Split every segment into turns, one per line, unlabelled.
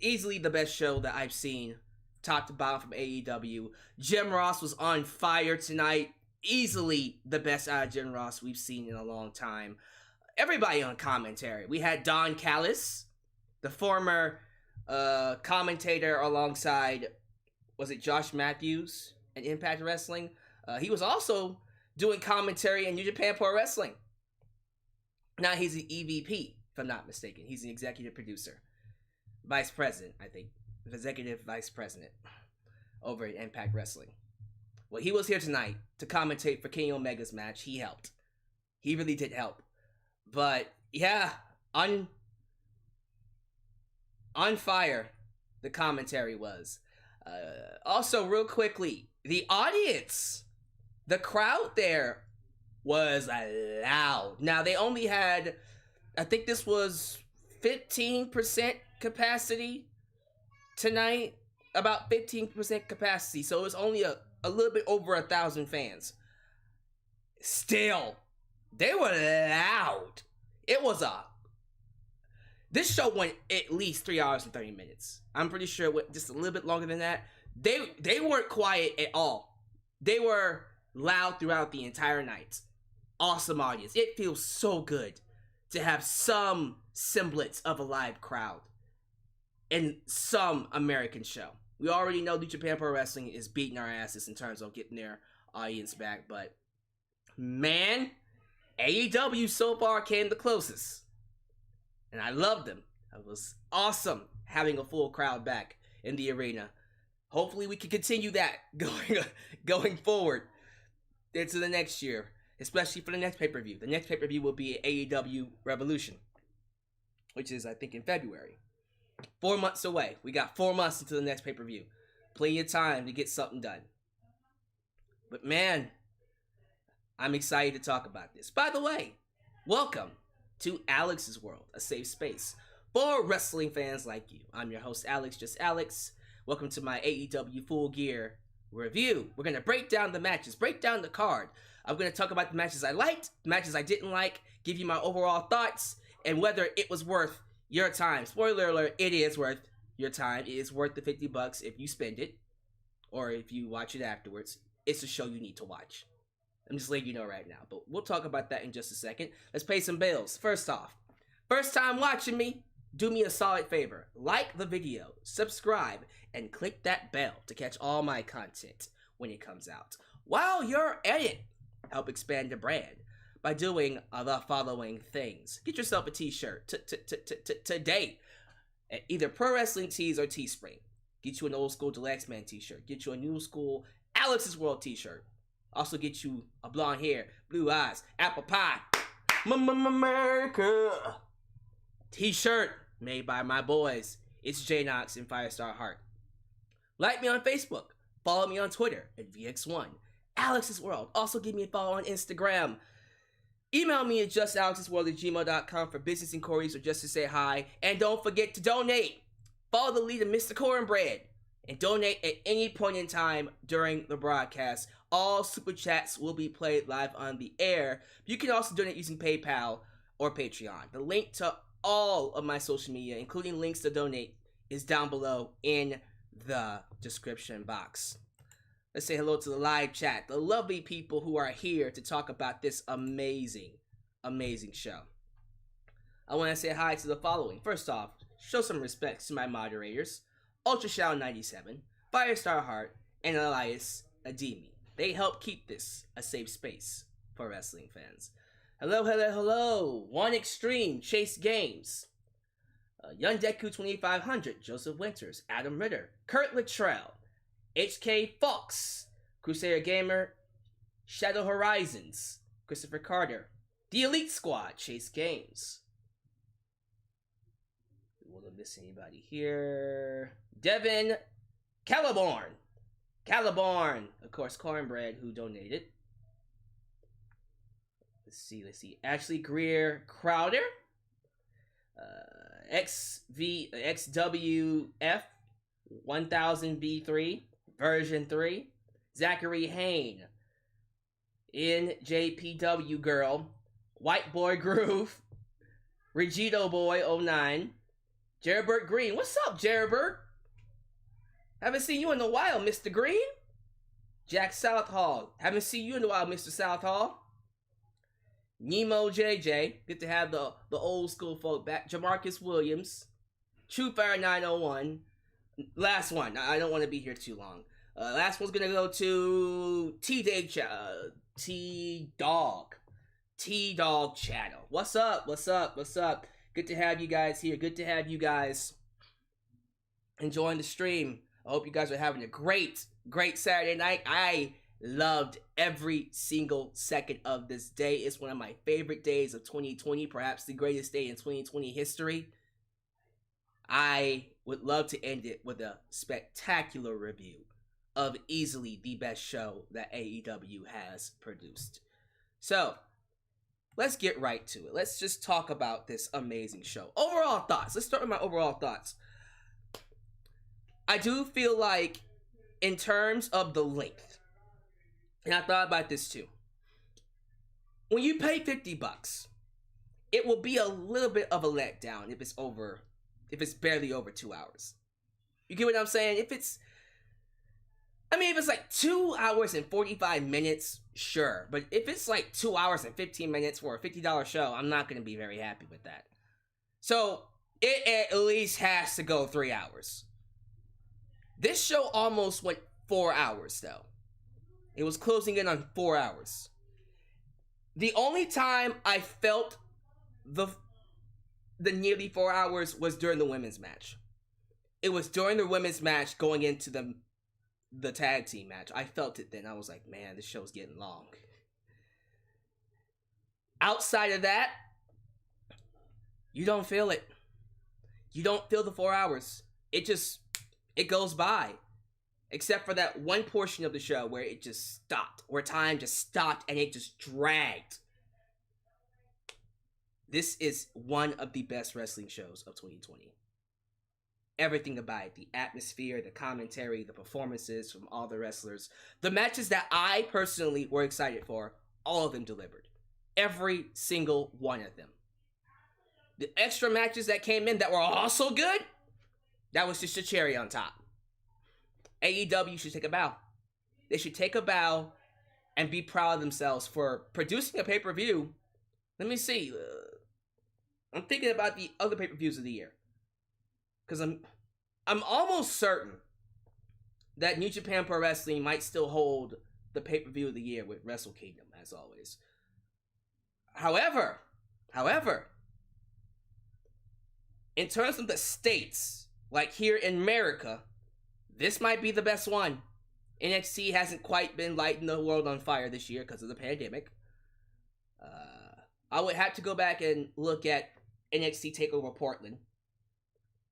easily the best show that I've seen, top to bottom from AEW. Jim Ross was on fire tonight. Easily the best out of Jim Ross we've seen in a long time. Everybody on commentary. We had Don Callis, the former commentator alongside, was it Josh Matthews in Impact Wrestling? He was also doing commentary in New Japan Pro Wrestling. Now he's an EVP, if I'm not mistaken. He's an executive producer. Vice president, I think. Executive vice president over at Impact Wrestling. Well, he was here tonight to commentate for Kenny Omega's match. He helped. He really did help. But, yeah, on fire, the commentary was. Also, real quickly, the audience, the crowd there was loud. Now, they only had, I think this was 15% capacity tonight. About 15% capacity. So it was only a little bit over 1,000 fans. Still, they were loud. This show went at least 3 hours and 30 minutes. I'm pretty sure it went just a little bit longer than that. They weren't quiet at all. They were loud throughout the entire night. Awesome audience. It feels so good to have some semblance of a live crowd in some American show. We already know New Japan Pro Wrestling is beating our asses in terms of getting their audience back, but man, AEW so far came the closest. And I loved them. It was awesome having a full crowd back in the arena. Hopefully we can continue that going forward into the next year, especially for the next pay-per-view. The next pay-per-view will be AEW Revolution, which is, I think, in February. 4 months away. We got 4 months until the next pay-per-view. Plenty of time to get something done. But man, I'm excited to talk about this. By the way, welcome to Alyx's World, a safe space for wrestling fans like you. I'm your host, Alyx, just Alyx. Welcome to my AEW Full Gear review. We're going to break down the matches, break down the card. I'm going to talk about the matches I liked, the matches I didn't like, give you my overall thoughts, and whether it was worth your time. Spoiler alert, it is worth your time. It is worth the $50 if you spend it, or if you watch it afterwards. It's a show you need to watch. I'm just letting you know right now, but we'll talk about that in just a second. Let's pay some bills. First off, first time watching me, do me a solid favor. Like the video, subscribe, and click that bell to catch all my content when it comes out. While you're at it, help expand the brand by doing the following things. Get yourself a t-shirt today at either Pro Wrestling Tees or Teespring. Get you an old school Deluxe Man t-shirt. Get you a new school Alyx's World t-shirt. Also get you a blonde hair, blue eyes, apple pie, America t-shirt made by my boys. It's J Knox and Firestar Heart. Like me on Facebook. Follow me on Twitter at VX1. Alyx's World. Also give me a follow on Instagram. Email me at justalyxsworld@gmail.com for business inquiries or just to say hi. And don't forget to donate. Follow the lead of Mr. Cornbread and donate at any point in time during the broadcast. All super chats will be played live on the air. You can also donate using PayPal or Patreon. The link to all of my social media, including links to donate, is down below in the description box. Let's say hello to the live chat, the lovely people who are here to talk about this amazing, amazing show. I want to say hi to the following. First off, show some respect to my moderators, UltraShao97, Firestar Heart, and Elias Ademi. They help keep this a safe space for wrestling fans. Hello, hello, hello. One Extreme, Chase Games. Yundeku 2500, Joseph Winters, Adam Ritter, Kurt Luttrell, HK Fox, Crusader Gamer, Shadow Horizons, Christopher Carter, The Elite Squad, Chase Games. We won't miss anybody here. Devin Caliborn. Caliborn, of course, Cornbread, who donated. Let's see. Ashley Greer Crowder. XWF 1000B3 version 3. Zachary Hain. NJPW Girl. White Boy Groove. Regito Boy 09. Jeribert Green. What's up, Jeribert? Haven't seen you in a while, Mr. Green. Jack Southall. Haven't seen you in a while, Mr. Southall. Nemo JJ. Good to have the old school folk back. Jamarcus Williams. Truefire 901. Last one. I don't want to be here too long. Last one's gonna go to T-Dog. T-Dog Channel. What's up? What's up? What's up? Good to have you guys here. Good to have you guys enjoying the stream. I hope you guys are having a great Saturday night. I loved every single second of this day. It's one of my favorite days of 2020, perhaps the greatest day in 2020 history. I would love to end it with a spectacular review of easily the best show that AEW has produced. So, let's get right to it. Let's just talk about this amazing show. Overall thoughts. Let's start with my overall thoughts. I do feel like, in terms of the length, and I thought about this too, when you pay $50, it will be a little bit of a letdown if it's barely over 2 hours. You get what I'm saying? If it's like 2 hours and 45 minutes, sure. But if it's like 2 hours and 15 minutes for a $50 show, I'm not going to be very happy with that. So, it at least has to go 3 hours. This show almost went 4 hours, though. It was closing in on 4 hours. The only time I felt the nearly 4 hours was during the women's match. It was during the women's match going into the tag team match. I felt it then. I was like, man, this show's getting long. Outside of that, you don't feel it. You don't feel the 4 hours. It goes by. Except for that one portion of the show where it just stopped. Where time just stopped and it just dragged. This is one of the best wrestling shows of 2020. Everything about it. The atmosphere, the commentary, the performances from all the wrestlers. The matches that I personally were excited for, all of them delivered. Every single one of them. The extra matches that came in that were also good, that was just a cherry on top. AEW should take a bow. They should take a bow and be proud of themselves for producing a pay-per-view. Let me see. I'm thinking about the other pay-per-views of the year. Because I'm almost certain that New Japan Pro Wrestling might still hold the pay-per-view of the year with Wrestle Kingdom, as always. However, in terms of the states, like here in America, this might be the best one. NXT hasn't quite been lighting the world on fire this year because of the pandemic. I would have to go back and look at NXT TakeOver Portland.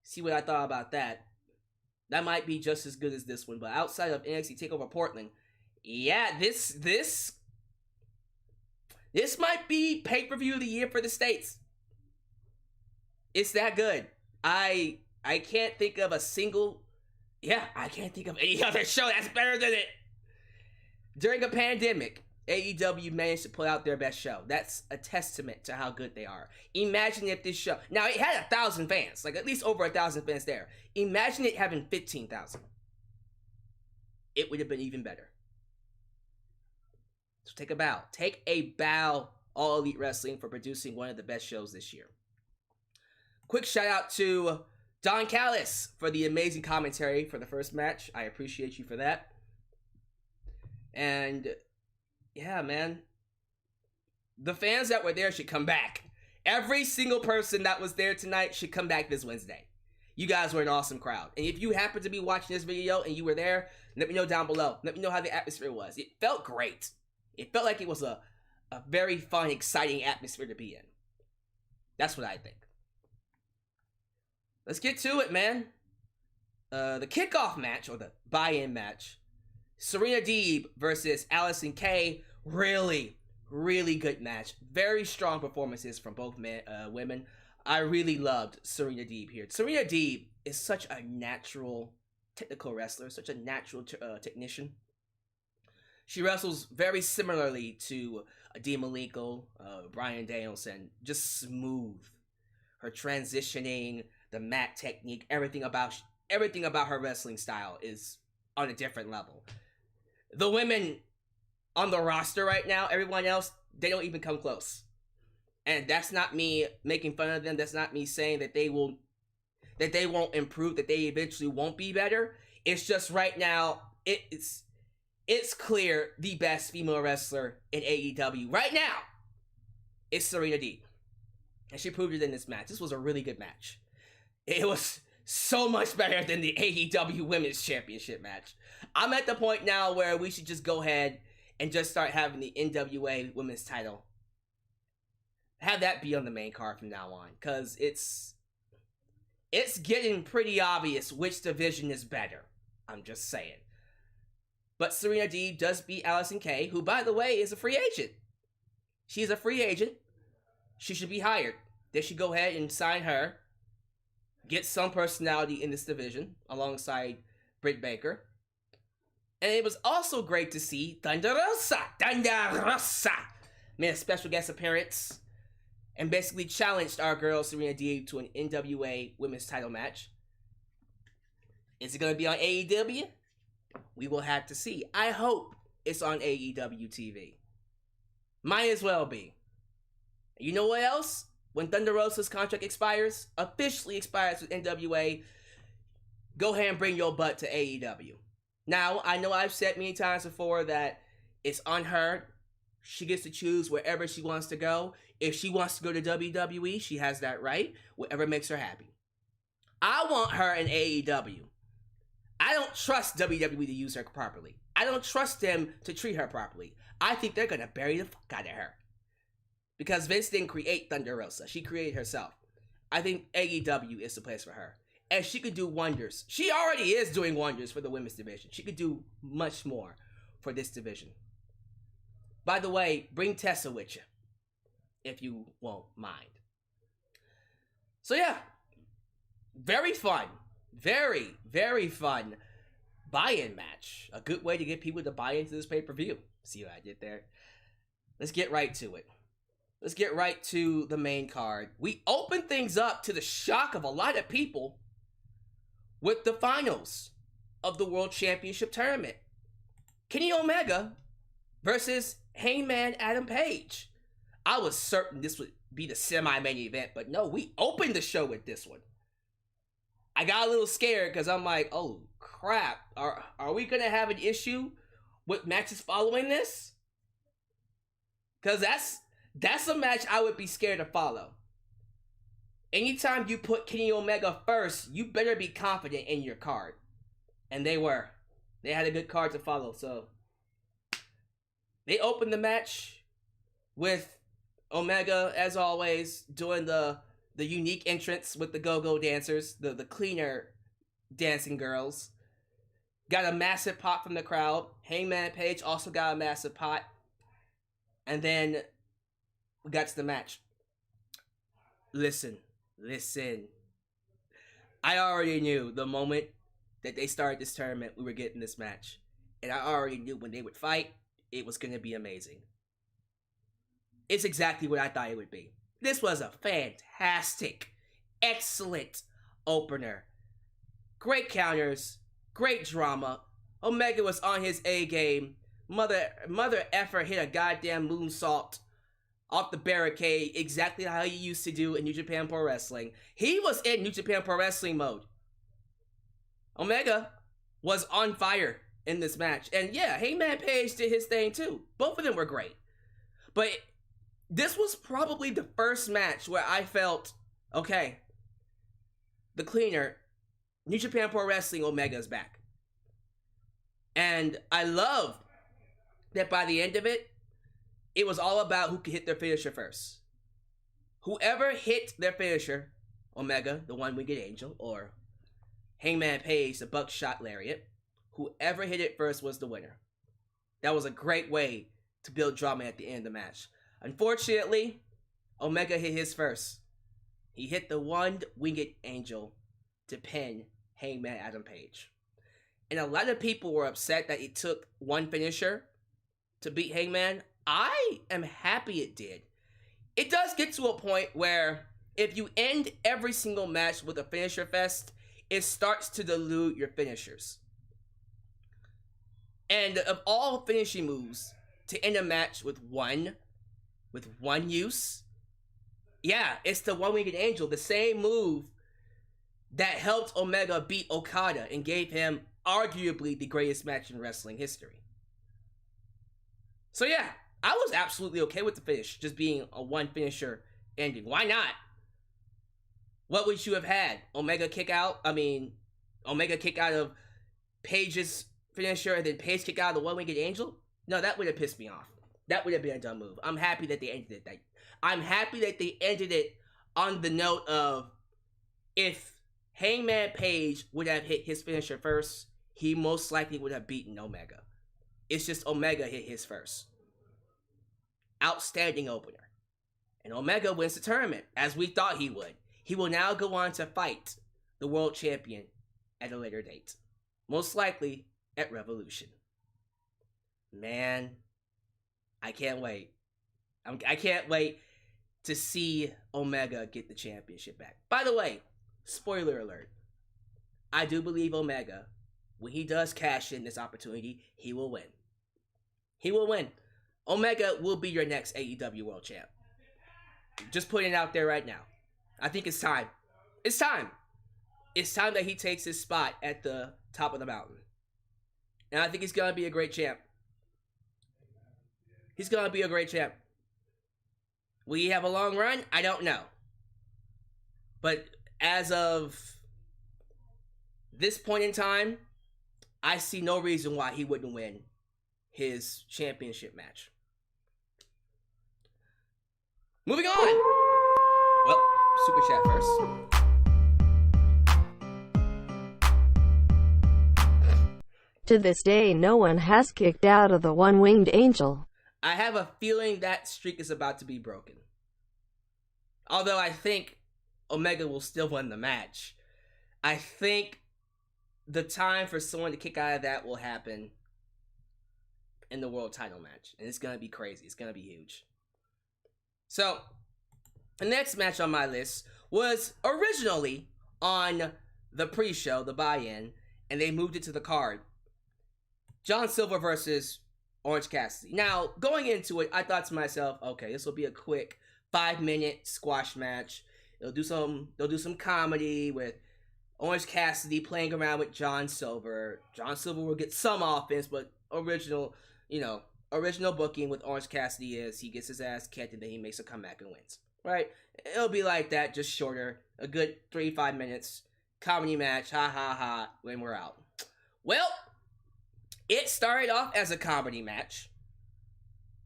See what I thought about that. That might be just as good as this one. But outside of NXT TakeOver Portland, yeah, this might be pay-per-view of the year for the States. It's that good. I can't think of I can't think of any other show that's better than it. During a pandemic, AEW managed to put out their best show. That's a testament to how good they are. Imagine if this show... Now, it had 1,000 fans. Like, at least over 1,000 fans there. Imagine it having 15,000. It would have been even better. So take a bow. Take a bow, All Elite Wrestling, for producing one of the best shows this year. Quick shout out to Don Callis for the amazing commentary for the first match. I appreciate you for that. And... yeah, man. The fans that were there should come back. Every single person that was there tonight should come back this Wednesday. You guys were an awesome crowd. And if you happen to be watching this video and you were there, let me know down below. Let me know how the atmosphere was. It felt great. It felt like it was a very fun, exciting atmosphere to be in. That's what I think. Let's get to it, man. The kickoff match, or the buy-in match, Serena Deeb versus Allison Kay. Really, really good match. Very strong performances from both women. I really loved Serena Deeb here. Serena Deeb is such a natural technical wrestler, such a natural technician. She wrestles very similarly to Dean Malenko, Bryan Danielson. Just smooth. Her transitioning, the mat technique, everything about her wrestling style is on a different level. The women on the roster right now, everyone else, they don't even come close. And that's not me making fun of them. That's not me saying that they won't improve, that they eventually won't be better. It's just right now, it's clear the best female wrestler in AEW right now is Serena Deeb. And she proved it in this match. This was a really good match. It was so much better than the AEW Women's Championship match. I'm at the point now where we should just go ahead and just start having the NWA Women's title. Have that be on the main card from now on. Because it's getting pretty obvious which division is better. I'm just saying. But Serena Deeb does beat Allison Kay, who, by the way, is a free agent. She's a free agent. She should be hired. They should go ahead and sign her. Get some personality in this division alongside Britt Baker. And it was also great to see Thunder Rosa made a special guest appearance and basically challenged our girl Serena Deeb to an NWA Women's title match. Is it going to be on AEW? We will have to see. I hope it's on AEW TV. Might as well be. You know what else? When Thunder Rosa's contract officially expires with NWA, go ahead and bring your butt to AEW. Now, I know I've said many times before that it's on her. She gets to choose wherever she wants to go. If she wants to go to WWE, she has that right. Whatever makes her happy. I want her in AEW. I don't trust WWE to use her properly. I don't trust them to treat her properly. I think they're going to bury the fuck out of her. Because Vince didn't create Thunder Rosa. She created herself. I think AEW is the place for her. And she could do wonders. She already is doing wonders for the women's division. She could do much more for this division. By the way, bring Tessa with you. If you won't mind. So yeah. Very fun. Very, very fun buy-in match. A good way to get people to buy into this pay-per-view. See what I did there? Let's get right to it. Let's get right to the main card. We open things up to the shock of a lot of people with the finals of the World Championship Tournament. Kenny Omega versus Hangman Adam Page. I was certain this would be the semi-main event, but no, we opened the show with this one. I got a little scared because I'm like, oh crap, are we going to have an issue with matches following this? Because that's a match I would be scared to follow. Anytime you put Kenny Omega first, you better be confident in your card. And they were. They had a good card to follow, so. They opened the match with Omega, as always, doing the unique entrance with the go-go dancers, the cleaner dancing girls. Got a massive pop from the crowd. Hangman Page also got a massive pop. And then we got to the match. Listen. I already knew the moment that they started this tournament, we were getting this match. And I already knew when they would fight, it was going to be amazing. It's exactly what I thought it would be. This was a fantastic, excellent opener. Great counters, great drama. Omega was on his A game. Mother effer hit a goddamn moonsault off the barricade, exactly how he used to do in New Japan Pro Wrestling. He was in New Japan Pro Wrestling mode. Omega was on fire in this match. And yeah, Hangman Page did his thing too. Both of them were great. But this was probably the first match where I felt, okay, the cleaner, New Japan Pro Wrestling Omega is back. And I loved that by the end of it, it was all about who could hit their finisher first. Whoever hit their finisher, Omega, the one-winged angel, or Hangman Page, the buckshot lariat, whoever hit it first was the winner. That was a great way to build drama at the end of the match. Unfortunately, Omega hit his first. He hit the one-winged angel to pin Hangman Adam Page. And a lot of people were upset that it took one finisher to beat Hangman. I am happy it did. It does get to a point where if you end every single match with a finisher fest, it starts to dilute your finishers. And of all finishing moves, to end a match with one use, yeah, it's the one-winged angel, the same move that helped Omega beat Okada and gave him arguably the greatest match in wrestling history. So yeah, I was absolutely okay with the finish just being a one finisher ending. Why not? What would you have had? Omega kick out of Paige's finisher and then Paige kick out of the one-winged angel? No, that would have pissed me off. That would have been a dumb move. I'm happy that they ended it. I'm happy that they ended it on the note of, if Hangman Page would have hit his finisher first, he most likely would have beaten Omega. It's just Omega hit his first. Outstanding opener. And Omega wins the tournament, as we thought he would. He will now go on to fight the world champion at a later date. Most likely at Revolution. Man, I can't wait. I can't wait to see Omega get the championship back. By the way, spoiler alert, I do believe Omega, when he does cash in this opportunity, he will win. He will win. Omega will be your next AEW World Champ. Just putting it out there right now. I think it's time. It's time. It's time that he takes his spot at the top of the mountain. And I think he's going to be a great champ. He's going to be a great champ. Will he have a long run? I don't know. But as of this point in time, I see no reason why he wouldn't win his championship match. Moving on! Well, Super Chat first.
To this day, no one has kicked out of the one-winged angel.
I have a feeling that streak is about to be broken. Although I think Omega will still win the match. I think the time for someone to kick out of that will happen in the world title match. And it's going to be crazy. It's going to be huge. So, the next match on my list was originally on the pre-show, the buy-in, and they moved it to the card. John Silver versus Orange Cassidy. Now, going into it, I thought to myself, okay, this will be a quick 5-minute squash match. They'll do some comedy with Orange Cassidy playing around with John Silver. John Silver will get some offense, but original booking with Orange Cassidy is he gets his ass kicked and then he makes a comeback and wins. Right? It'll be like that, just shorter. A good 3-5 minutes. Comedy match. Ha ha ha. When we're out. Well, it started off as a comedy match.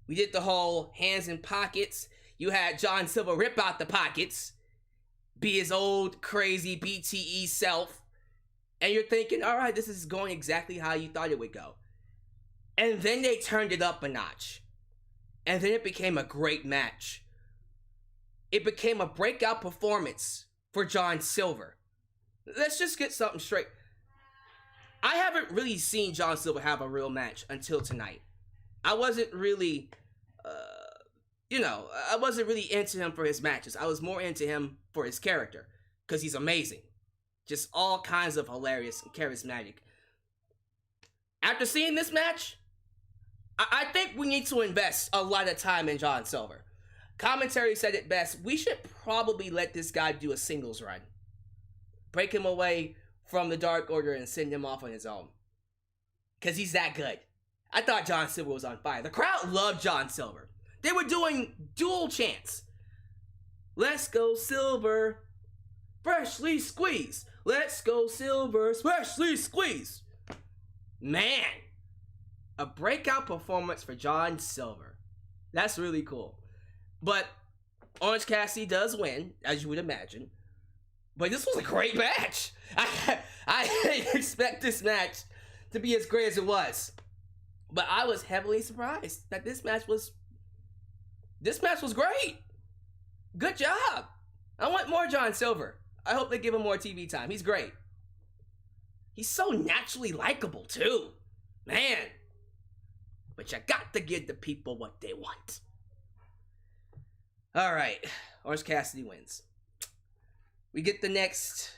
We did the whole hands in pockets. You had John Silver rip out the pockets. Be his old crazy BTE self. And you're thinking, alright, this is going exactly how you thought it would go. And then they turned it up a notch. And then it became a great match. It became a breakout performance for John Silver. Let's just get something straight. I haven't really seen John Silver have a real match until tonight. I wasn't really, I wasn't really into him for his matches. I was more into him for his character, because he's amazing. Just all kinds of hilarious and charismatic. After seeing this match, I think we need to invest a lot of time in John Silver. Commentary said it best. We should probably let this guy do a singles run. Break him away from the Dark Order and send him off on his own. Because he's that good. I thought John Silver was on fire. The crowd loved John Silver. They were doing dual chants. Let's go Silver, freshly squeezed. Let's go Silver, freshly squeezed. Man, a breakout performance for John Silver. That's really cool. But Orange Cassidy does win, as you would imagine. But this was a great match. I didn't expect this match to be as great as it was. But I was heavily surprised that this match was great. Good job. I want more John Silver. I hope they give him more TV time. He's great. He's so naturally likable too. Man. But you got to give the people what they want. Alright. Orange Cassidy wins. we get the next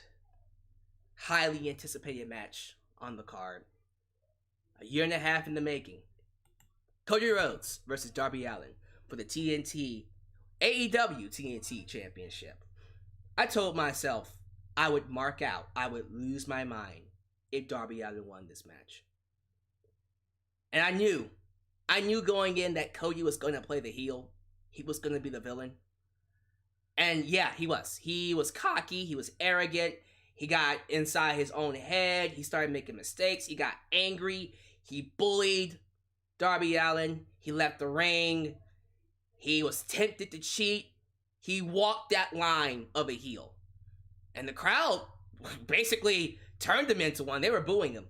highly anticipated match on the card. A year and a half in the making. Cody Rhodes versus Darby Allin for the AEW TNT Championship. I told myself I would mark out, I would lose my mind if Darby Allin won this match. And I knew going in that Cody was going to play the heel. He was going to be the villain. And yeah, he was. He was cocky, he was arrogant, he got inside his own head, he started making mistakes, he got angry, he bullied Darby Allin, he left the ring, he was tempted to cheat, he walked that line of a heel. And the crowd basically turned him into one. They were booing him.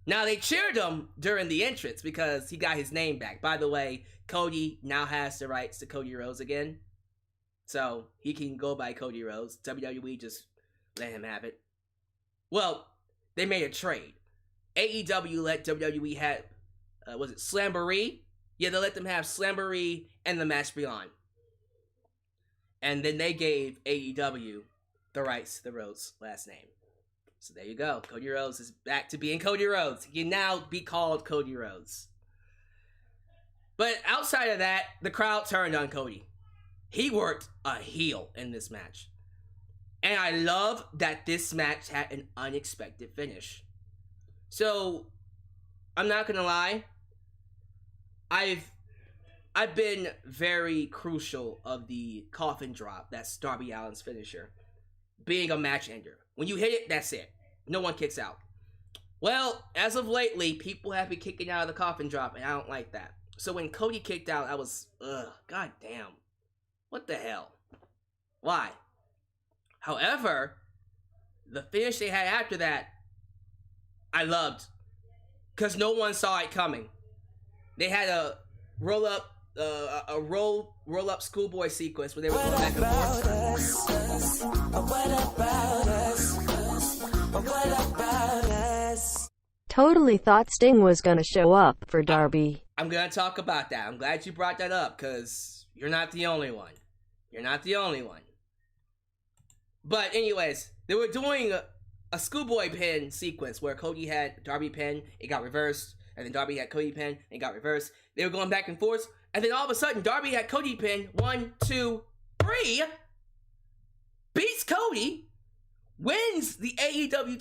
Now, they cheered him during the entrance because he got his name back. By the way, Cody now has the rights to Cody Rhodes again. So, he can go by Cody Rhodes. WWE just let him have it. Well, they made a trade. AEW let WWE have, was it Slamboree? Yeah, they let them have Slamboree and the match beyond. And then they gave AEW the rights to the Rhodes last name. So there you go. Cody Rhodes is back to being Cody Rhodes. He can now be called Cody Rhodes. But outside of that, the crowd turned on Cody. He worked a heel in this match. And I love that this match had an unexpected finish. So, I'm not gonna lie. I've been very crucial of the coffin drop. That's Darby Allin's finisher. Being a match ender. When you hit it, that's it. No one kicks out. Well, as of lately, people have been kicking out of the coffin drop, and I don't like that. So when Cody kicked out, I was, god damn. What the hell? Why? However, the finish they had after that, I loved. Because no one saw it coming. They had a roll up schoolboy sequence where they were going back and forth.
What about us?
Totally thought Sting was gonna show up for Darby.
I'm gonna talk about that. I'm glad you brought that up, because you're not the only one. You're not the only one. But anyways, they were doing a schoolboy pin sequence where Cody had Darby pin, it got reversed, and then Darby had Cody pin, and it got reversed. They were going back and forth, and then all of a sudden, Darby had Cody pin, 1, 2, 3, beats Cody, wins the AEW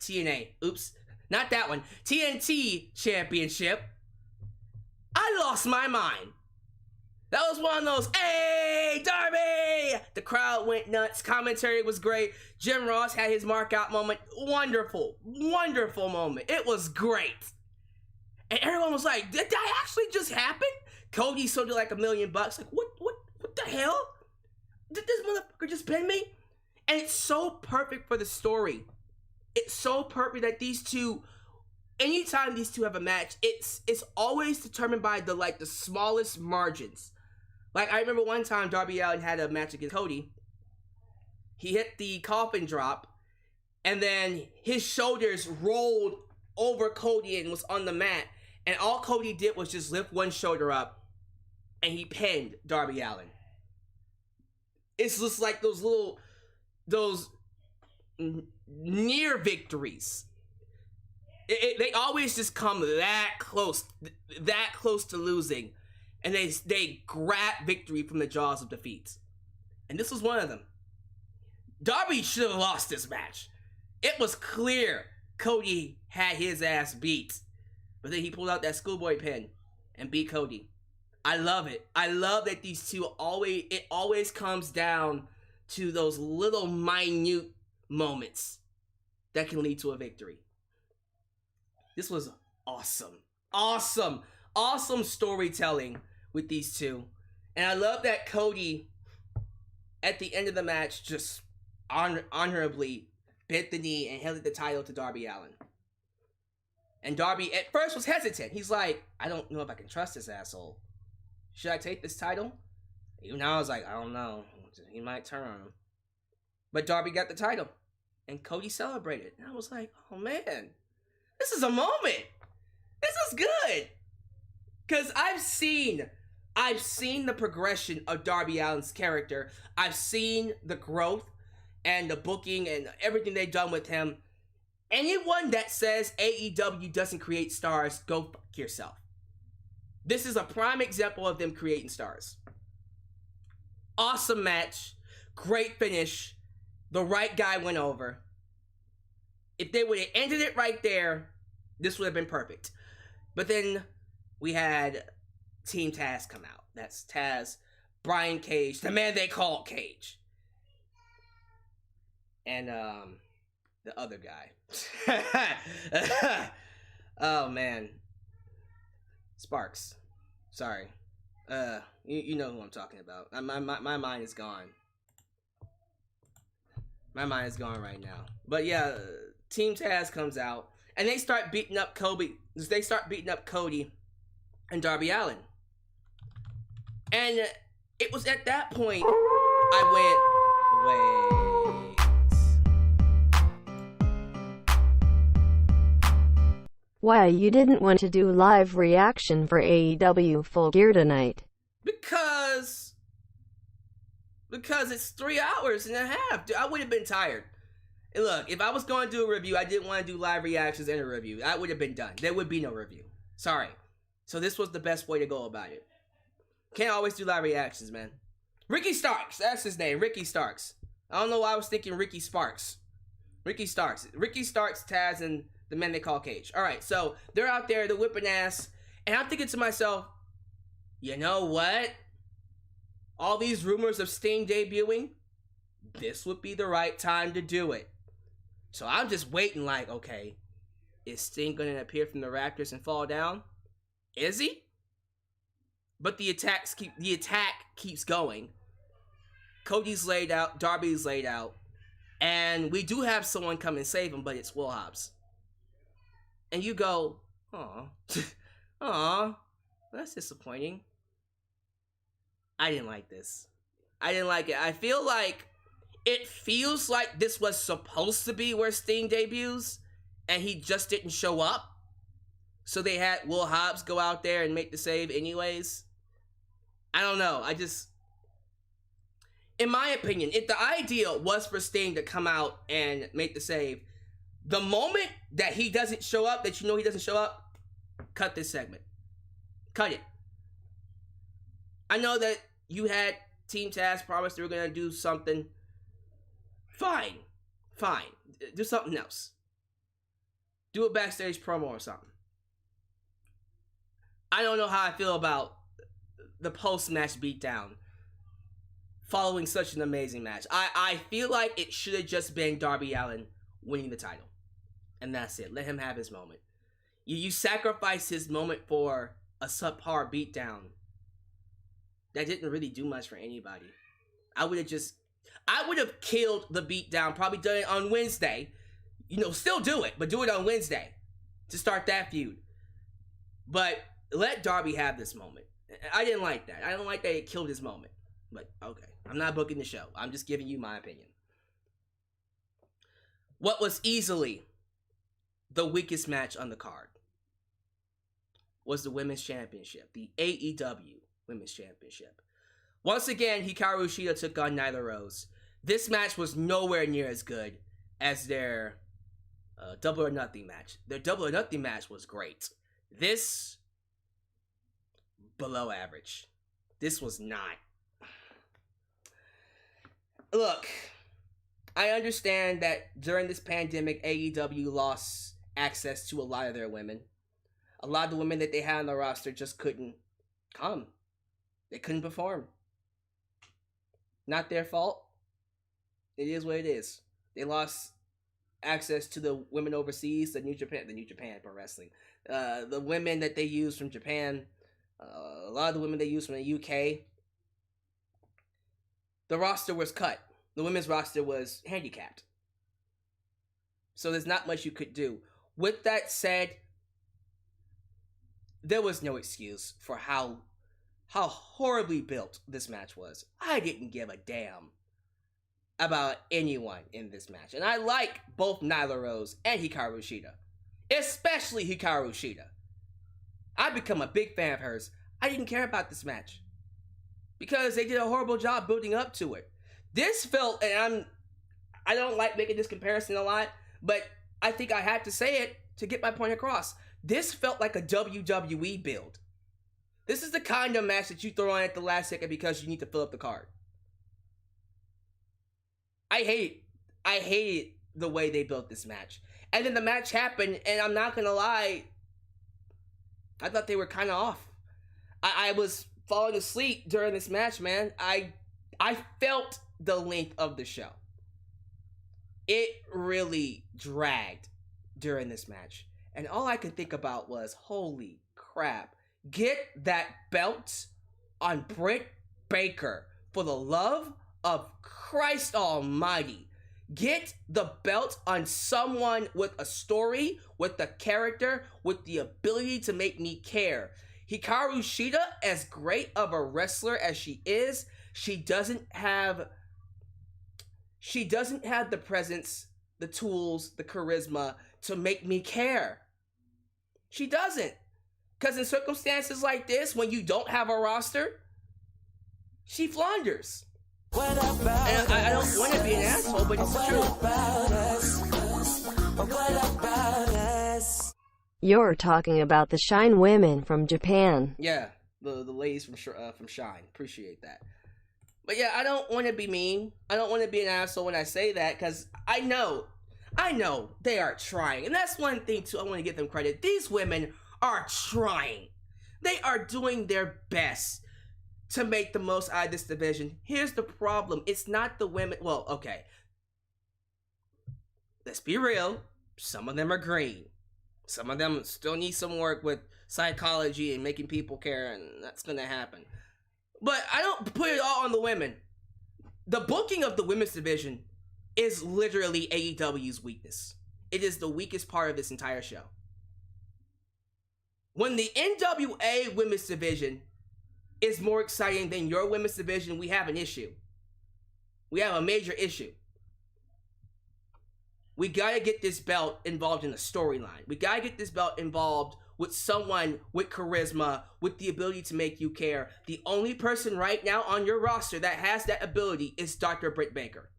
TNA, oops, not that one, TNT Championship. I lost my mind. That was one of those, hey, Darby! The crowd went nuts. Commentary was great. Jim Ross had his mark out moment. Wonderful, wonderful moment. It was great. And everyone was like, did that actually just happen? Cody sold it like $1 million. Like, what the hell? Did this motherfucker just pin me? And it's so perfect for the story. It's so perfect that these two, anytime these two have a match, it's always determined by the smallest margins. Like, I remember one time Darby Allin had a match against Cody. He hit the coffin drop, and then his shoulders rolled over Cody and was on the mat. And all Cody did was just lift one shoulder up, and he pinned Darby Allin. It's just like those near victories. They always just come that close to losing, and they grab victory from the jaws of defeat. And this was one of them. Darby should have lost this match. It was clear Cody had his ass beat, but then he pulled out that schoolboy pin and beat Cody. I love it. I love that these two always comes down to those little minute moments that can lead to a victory. This was awesome. Awesome storytelling with these two. And I love that Cody, at the end of the match, just honorably bent the knee and handed the title to Darby Allin. And Darby at first was hesitant. He's like, I don't know if I can trust this asshole. Should I take this title? Even now I was like, I don't know. He might turn on him. But Darby got the title. And Cody celebrated. And I was like, oh man. This is a moment. This is good. Because I've seen the progression of Darby Allin's character. I've seen the growth. and the booking and everything they've done with him. Anyone that says AEW doesn't create stars, go fuck yourself. This is a prime example of them creating stars. Awesome match. Great finish. The right guy went over. If they would have ended it right there, this would have been perfect. But then we had Team Taz come out. That's Taz, Brian Cage, the man they call Cage. And the other guy. Oh man. Sparks. Sorry. You know who I'm talking about. My mind is gone. My mind is gone right now. But yeah, Team Taz comes out and they start beating up Cody. They start beating up Cody and Darby Allin. And it was at that point I went, wait.
Why you didn't want to do live reaction for AEW Full Gear tonight?
Because it's 3 hours and a half. Dude, I would have been tired. And look, if I was going to do a review, I didn't want to do live reactions and a review. I would have been done. There would be no review. Sorry. So this was the best way to go about it. Can't always do live reactions, man. Ricky Starks. That's his name. Ricky Starks. I don't know why I was thinking Ricky Sparks. Ricky Starks. Ricky Starks, Taz, and the men they call Cage. Alright, so they're out there, they're whipping ass. And I'm thinking to myself, you know what? All these rumors of Sting debuting, this would be the right time to do it. So I'm just waiting like, okay, is Sting going to appear from the rafters and fall down? Is he? But the attack keeps going. Cody's laid out, Darby's laid out, and we do have someone come and save him, but it's Will Hobbs. And you go, aw, that's disappointing. I didn't like this. I didn't like it. It feels like this was supposed to be where Sting debuts, and he just didn't show up. So they had Will Hobbs go out there and make the save anyways. I don't know. In my opinion, if the idea was for Sting to come out and make the save, the moment that he doesn't show up, that you know he doesn't show up, cut this segment. Cut it. I know that you had Team Taz promise they were going to do something. Fine. Do something else. Do a backstage promo or something. I don't know how I feel about the post-match beatdown following such an amazing match. I feel like it should have just been Darby Allin winning the title. And that's it. Let him have his moment. You sacrifice his moment for a subpar beatdown that didn't really do much for anybody. I would have killed the beatdown, probably done it on Wednesday. Still do it, but do it on Wednesday to start that feud. But let Darby have this moment. I didn't like that. I don't like that it killed his moment. But okay, I'm not booking the show. I'm just giving you my opinion. What was easily the weakest match on the card was the Women's Championship, the AEW Women's Championship. Once again, Hikaru Shida took on Nyla Rose. This match was nowhere near as good as their Double or Nothing match. Their Double or Nothing match was great. This, below average. This was not. Look, I understand that during this pandemic, AEW lost access to a lot of their women. A lot of the women that they had on the roster just couldn't come. They couldn't perform. Not their fault. It is what it is. They lost access to the women overseas, the New Japan Pro Wrestling. The women that they use from Japan, a lot of the women they use from the UK. The roster was cut. The women's roster was handicapped. So there's not much you could do. With that said, there was no excuse for how horribly built this match was. I didn't give a damn about anyone in this match. And I like both Nyla Rose and Hikaru Shida. Especially Hikaru Shida. I've become a big fan of hers. I didn't care about this match. Because they did a horrible job building up to it. This felt, and I don't like making this comparison a lot, but I think I had to say it to get my point across. This felt like a WWE build. This is the kind of match that you throw on at the last second because you need to fill up the card. I hated the way they built this match. And then the match happened, and I'm not gonna lie, I thought they were kind of off. I was falling asleep during this match, man. I felt the length of the show. It really dragged during this match. And all I could think about was, holy crap, get that belt on Britt Baker. For the love of Christ Almighty. Get the belt on someone with a story, with a character, with the ability to make me care. Hikaru Shida, as great of a wrestler as she is, she doesn't have the presence, the tools, the charisma to make me care. She doesn't. Because in circumstances like this, when you don't have a roster, she flounders.
What about
And I don't want to be an asshole, but it's true.
about us? What about us?
You're talking about the Shine women from Japan.
Yeah, the ladies from Shine. Appreciate that. But yeah, I don't want to be mean. I don't want to be an asshole when I say that, because I know they are trying. And that's one thing, too, I want to give them credit. These women are trying. They are doing their best to make the most out of this division. Here's the problem. It's not the women. Well, okay. Let's be real. Some of them are green. Some of them still need some work with psychology and making people care, and that's going to happen. But I don't put it all on the women. The booking of the women's division is literally AEW's weakness. It is the weakest part of this entire show. When the NWA women's division is more exciting than your women's division, we have an issue. We have a major issue. We gotta get this belt involved in a storyline. We gotta get this belt involved with someone with charisma, with the ability to make you care. The only person right now on your roster that has that ability is Dr. Britt Baker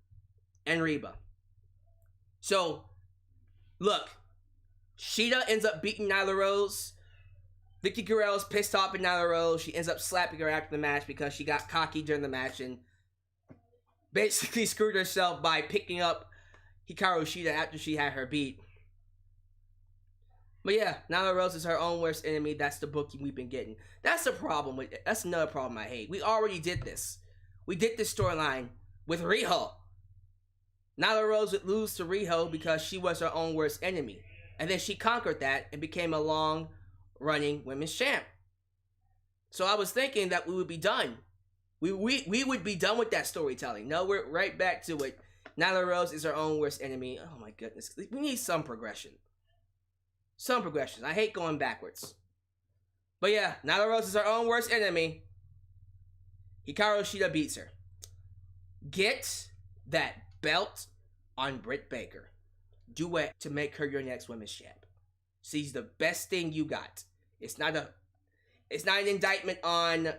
and Reba. So, look, Shida ends up beating Nyla Rose. Vicky Guerrero's pissed off at Nyla Rose. She ends up slapping her after the match because she got cocky during the match and basically screwed herself by picking up Hikaru Shida after she had her beat. But yeah, Nyla Rose is her own worst enemy. That's the booking we've been getting. That's the problem with it. That's another problem I hate. We already did this. We did this storyline with Riho. Nyla Rose would lose to Riho because she was her own worst enemy. And then she conquered that and became a long-running women's champ. So I was thinking that we would be done. We would be done with that storytelling. No, we're right back to it. Nyla Rose is her own worst enemy. Oh my goodness. We need some progression. Some progression. I hate going backwards. But yeah, Nyla Rose is her own worst enemy. Hikaru Shida beats her. Get that belt on Britt Baker. Do it to make her your next women's champ. She's the best thing you got. It's not an indictment on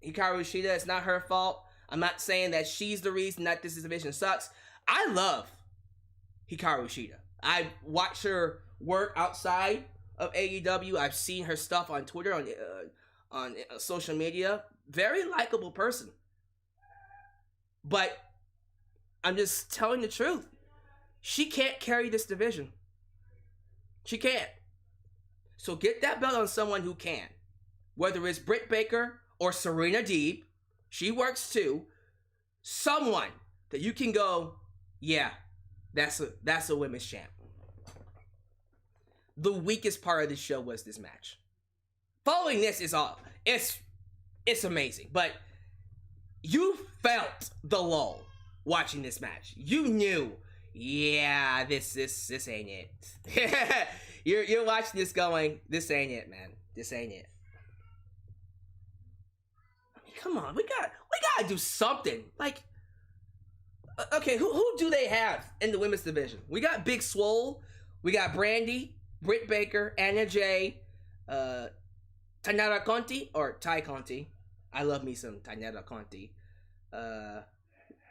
Hikaru Shida. It's not her fault. I'm not saying that she's the reason that this division sucks. I love Hikaru Shida. I watch her work outside of AEW. I've seen her stuff on Twitter, on social media. Very likable person. But I'm just telling the truth. She can't carry this division. She can't. So get that belt on someone who can. Whether it's Britt Baker or Serena Deeb. She works too. Someone that you can go, yeah, that's a women's champ. The weakest part of the show was this match. Following this is all. It's amazing. But you felt the lull watching this match. You knew, yeah, this ain't it. You're watching this going, this ain't it, man. This ain't it. I mean, come on, we gotta do something. Like, okay, who do they have in the women's division? We got Big Swole, we got Brandy, Britt Baker, Anna Jay, Tainara Conti, or Ty Conti. I love me some Tainara Conti.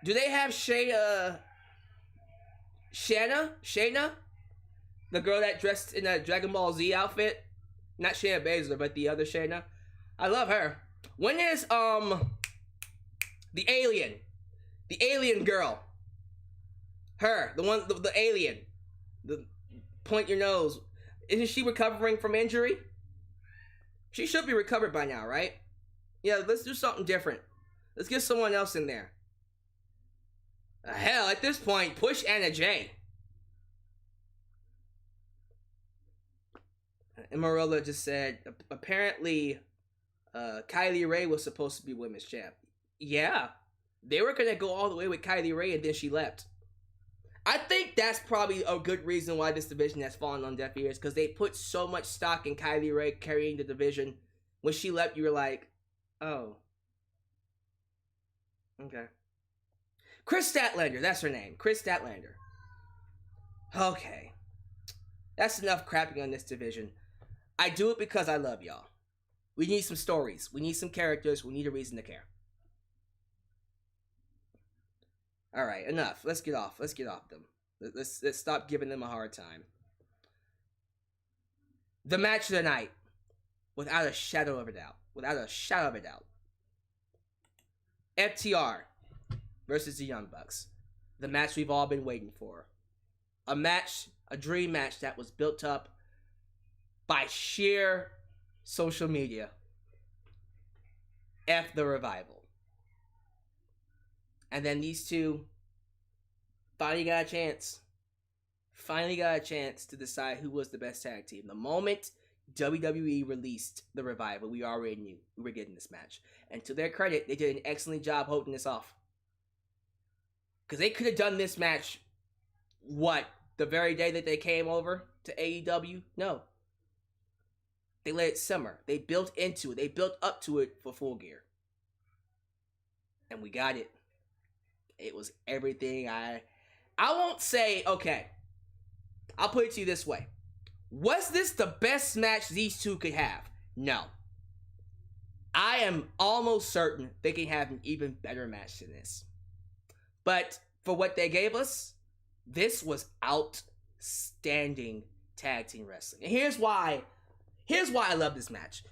Do they have Shayna? The girl that dressed in a Dragon Ball Z outfit? Not Shayna Baszler, but the other Shayna. I love her. When is the alien girl? Her, the alien. The point your nose. Isn't she recovering from injury? She should be recovered by now, right? Yeah, let's do something different. Let's get someone else in there. Hell, at this point, push Anna Jay. Emerilla just said, apparently, Kylie Ray was supposed to be women's champ. Yeah, they were gonna go all the way with Kylie Ray, and then she left. I think that's probably a good reason why this division has fallen on deaf ears, because they put so much stock in Kylie Ray carrying the division. When she left, you were like, oh. Okay. Chris Statlander, that's her name. Chris Statlander. Okay. That's enough crapping on this division. I do it because I love y'all. We need some stories. We need some characters. We need a reason to care. Alright, enough. Let's get off. Let's get off them. Let's stop giving them a hard time. The match of the night. Without a shadow of a doubt. Without a shadow of a doubt. FTR versus the Young Bucks. The match we've all been waiting for. A match, a dream match that was built up by sheer social media. F the Revival. And then these two finally got a chance. Finally got a chance to decide who was the best tag team. The moment WWE released the Revival, we already knew we were getting this match. And to their credit, they did an excellent job holding this off. Because they could have done this match, the very day that they came over to AEW? No. They let it simmer. They built into it. They built up to it for Full Gear. And we got it. It was everything I won't say, okay. I'll put it to you this way. Was this the best match these two could have? No. I am almost certain they can have an even better match than this. But for what they gave us, this was outstanding tag team wrestling. And here's why I love this match.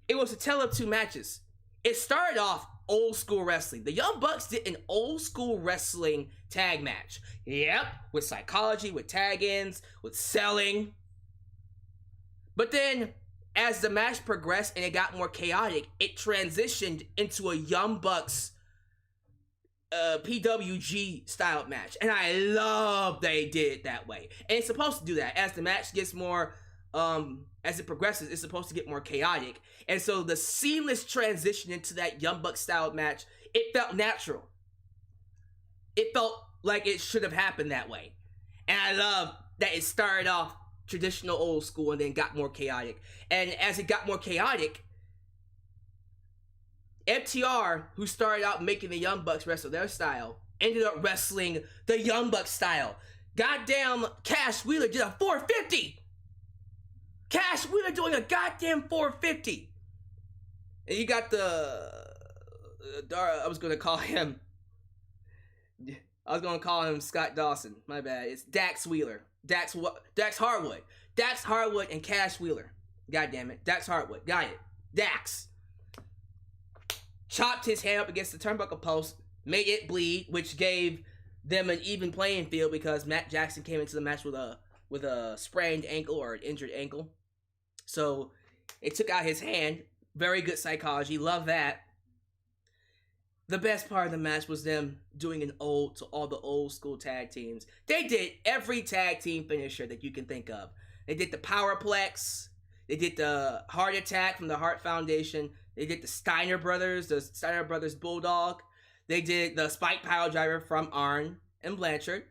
It was a tale of two matches. It started off old school wrestling. The Young Bucks did an old school wrestling tag match. Yep, with psychology, with tag ins, with selling. But then, as the match progressed and it got more chaotic, it transitioned into a Young Bucks PWG style match. And I love they did it that way. And it's supposed to do that. As the match gets more, as it progresses, it's supposed to get more chaotic. And so the seamless transition into that Young Bucks style match, it felt natural. It felt like it should have happened that way. And I love that it started off traditional old school and then got more chaotic. And as it got more chaotic, FTR, who started out making the Young Bucks wrestle their style, ended up wrestling the Young Bucks style. Goddamn, Cash Wheeler did a 450! Cash Wheeler doing a goddamn 450! And you got I was gonna call him Scott Dawson. My bad. It's Dax Wheeler. Dax Harwood. Dax Harwood and Cash Wheeler. God damn it. Dax Harwood. Got it. Dax. Chopped his hand up against the turnbuckle post. Made it bleed, which gave them an even playing field because Matt Jackson came into the match with a sprained ankle or an injured ankle. So it took out his hand. Very good psychology. Love that. The best part of the match was them doing an ode to all the old school tag teams. They did every tag team finisher that you can think of. They did the Powerplex. They did the Heart Attack from the Heart Foundation. They did the Steiner Brothers Bulldog. They did the Spike Pile Driver from Arn and Blanchard.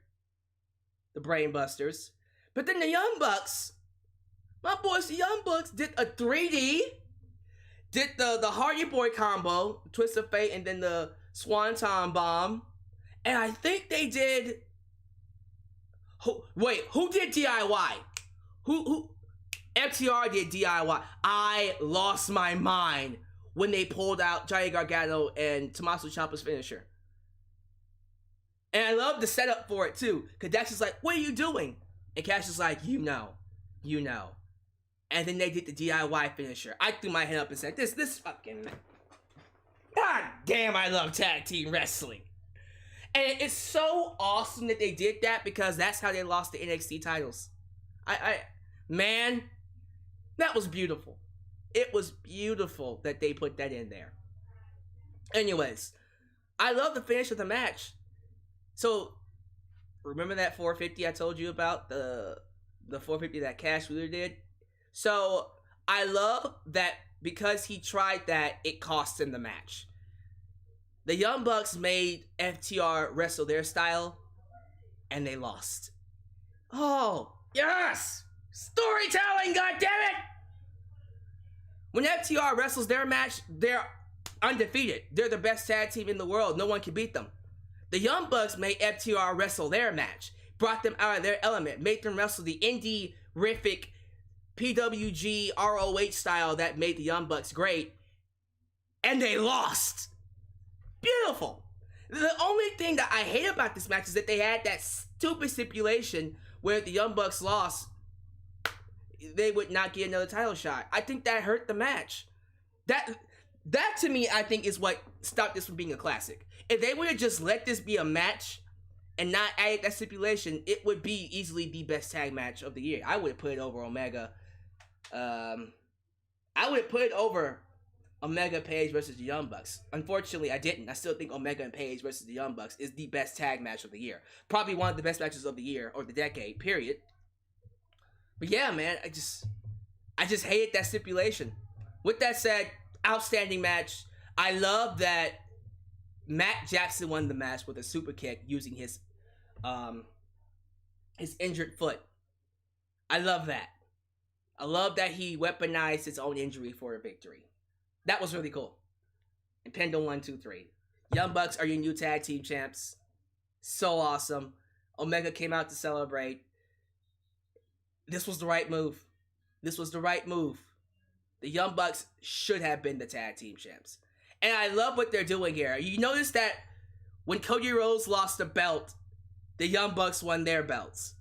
The Brainbusters. But then the Young Bucks, my boys, the Young Bucks did a 3D. Did the Hardy Boy combo, Twist of Fate, and then the Swanton Bomb. And I think they did... Who did DIY? Who? FTR did DIY. I lost my mind when they pulled out Johnny Gargano and Tommaso Ciampa's finisher. And I love the setup for it too. Cause Dax is like, what are you doing? And Cash is like, you know. And then they did the DIY finisher. I threw my head up and said, this fucking, God damn, I love tag team wrestling. And it's so awesome that they did that because that's how they lost the NXT titles. Man, that was beautiful. It was beautiful that they put that in there. Anyways, I love the finish of the match. So, remember that 450 I told you about? The 450 that Cash Wheeler did? So, I love that because he tried that, it cost him the match. The Young Bucks made FTR wrestle their style, and they lost. Oh, yes! Storytelling, goddammit! When FTR wrestles their match, they're undefeated. They're the best tag team in the world. No one can beat them. The Young Bucks made FTR wrestle their match, brought them out of their element, made them wrestle the indie-rific PWG ROH style that made the Young Bucks great, and they lost. Beautiful. The only thing that I hate about this match is that they had that stupid stipulation where the Young Bucks lost, they would not get another title shot. I think that hurt the match. That to me, I think, is what stopped this from being a classic. If they would have just let this be a match and not added that stipulation, it would be easily the best tag match of the year. I would have put it over Omega. I would have put it over Omega Page versus the Young Bucks. Unfortunately, I didn't. I still think Omega and Page versus the Young Bucks is the best tag match of the year. Probably one of the best matches of the year or the decade, period. But yeah, man, I just hated that stipulation. With that said, outstanding match. I love that Matt Jackson won the match with a super kick using his injured foot. I love that. I love that he weaponized his own injury for a victory. That was really cool. And pinned on 1, 2, 3. Young Bucks are your new tag team champs. So awesome. Omega came out to celebrate. This was the right move. This was the right move. The Young Bucks should have been the tag team champs. And I love what they're doing here. You notice that when Cody Rhodes lost the belt, the Young Bucks won their belts.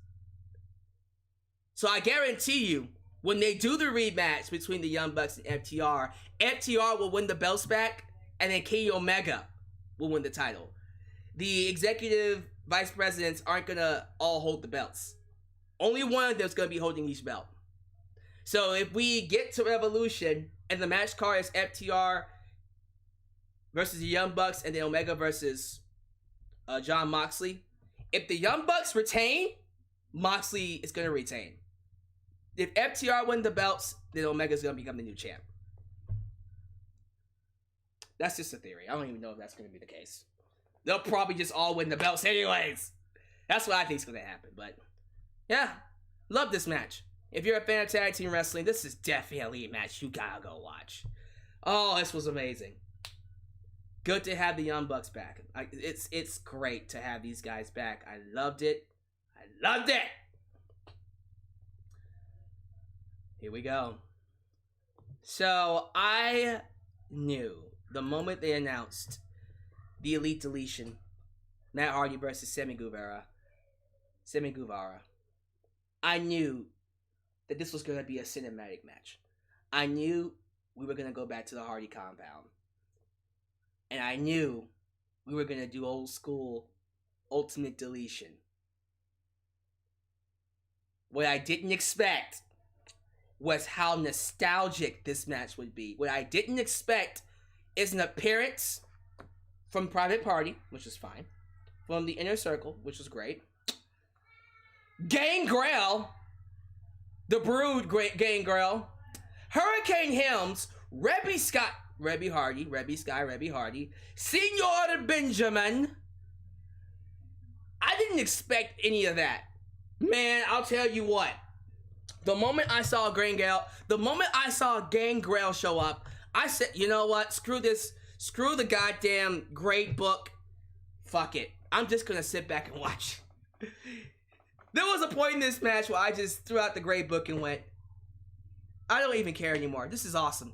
So I guarantee you, when they do the rematch between the Young Bucks and FTR, FTR will win the belts back, and then Kenny Omega will win the title. The executive vice presidents aren't going to all hold the belts. Only one of them is going to be holding each belt. So if we get to Revolution, and the match card is FTR versus the Young Bucks, and then Omega versus Jon Moxley, if the Young Bucks retain, Moxley is going to retain. If FTR win the belts, then Omega's going to become the new champ. That's just a theory. I don't even know if that's going to be the case. They'll probably just all win the belts anyways. That's what I think is going to happen. But, yeah. Love this match. If you're a fan of tag team wrestling, this is definitely a match you gotta go watch. Oh, this was amazing. Good to have the Young Bucks back. It's great to have these guys back. I loved it. I loved it! Here we go. So, I knew the moment they announced the Elite Deletion, Matt Hardy versus Sammy Guevara, I knew that this was going to be a cinematic match. I knew we were going to go back to the Hardy compound. And I knew we were going to do old school Ultimate Deletion. What I didn't expect was how nostalgic this match would be. What I didn't expect is an appearance from Private Party, which is fine. From the Inner Circle, which was great. Gangrel, the Brood Gangrel, Hurricane Helms, Rebby Hardy, Senor Benjamin. I didn't expect any of that. Man, I'll tell you what. The moment I saw Gangrel show up, I said, you know what? Screw this. Screw the goddamn grade book. Fuck it. I'm just gonna sit back and watch. There was a point in this match where I just threw out the grade book and went, I don't even care anymore. This is awesome.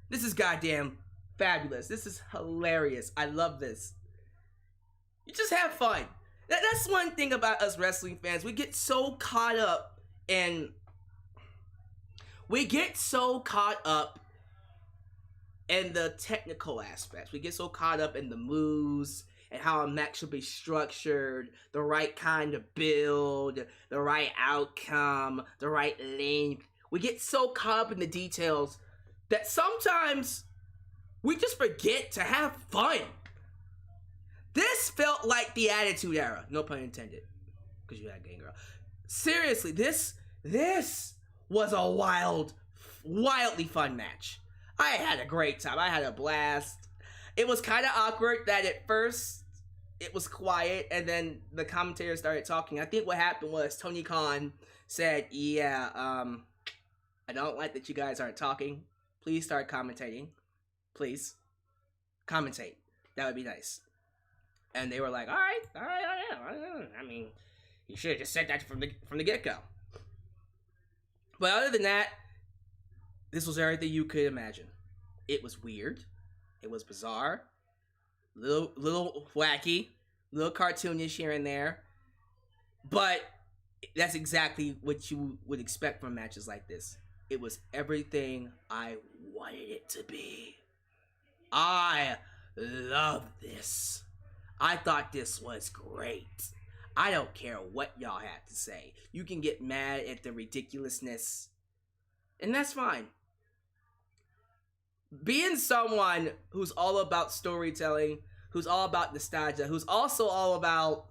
This is goddamn fabulous. This is hilarious. I love this. You just have fun. That's one thing about us wrestling fans. We get so caught up in the technical aspects. We get so caught up in the moves and how a match should be structured, the right kind of build, the right outcome, the right length. We get so caught up in the details that sometimes we just forget to have fun. This felt like the Attitude Era. No pun intended. Because you had Gangrel. Seriously, this was a wildly fun match. I had a great time. I had a blast. It was kind of awkward that at first it was quiet and then the commentators started talking. I think what happened was Tony Khan said, yeah, I don't like that you guys aren't talking. Please start commentating. Please. Commentate. That would be nice. And they were like, all right. I mean, you should have just said that from the get-go. But other than that, this was everything you could imagine. It was weird. It was bizarre. Little wacky. Little cartoonish here and there. But that's exactly what you would expect from matches like this. It was everything I wanted it to be. I love this. I thought this was great. I don't care what y'all have to say. You can get mad at the ridiculousness, and that's fine. Being someone who's all about storytelling, who's all about nostalgia, who's also all about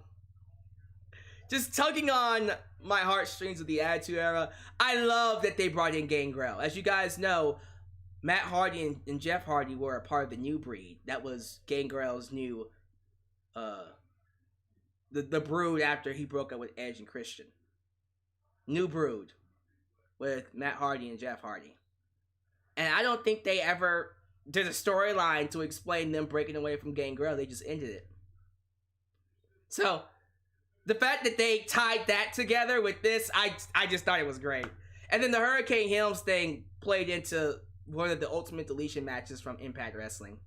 just tugging on my heartstrings of the Attitude Era, I love that they brought in Gangrel. As you guys know, Matt Hardy and Jeff Hardy were a part of the New Breed. That was Gangrel's new, the Brood after he broke up with Edge and Christian. New Brood with Matt Hardy and Jeff Hardy. And I don't think they ever did a storyline to explain them breaking away from Gangrel. They just ended it. So, the fact that they tied that together with this, I just thought it was great. And then the Hurricane Helms thing played into one of the Ultimate Deletion matches from Impact Wrestling.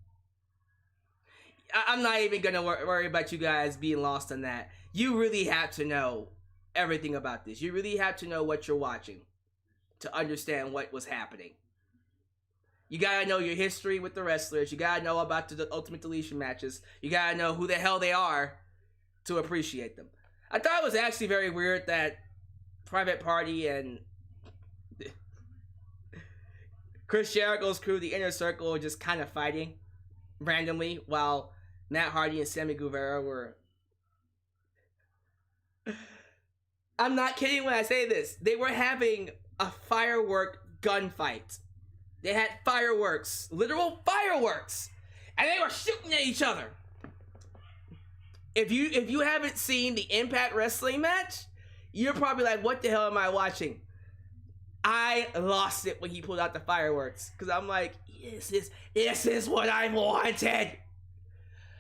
I'm not even going to worry about you guys being lost on that. You really have to know everything about this. You really have to know what you're watching to understand what was happening. You gotta know your history with the wrestlers. You gotta know about the Ultimate Deletion matches. You gotta know who the hell they are to appreciate them. I thought it was actually very weird that Private Party and Chris Jericho's crew, the Inner Circle, were just kind of fighting randomly while Matt Hardy and Sammy Guevara were... I'm not kidding when I say this. They were having a firework gunfight. They had fireworks, literal fireworks, and they were shooting at each other. If you haven't seen the Impact Wrestling match, you're probably like, what the hell am I watching? I lost it when he pulled out the fireworks, because I'm like, this is what I wanted.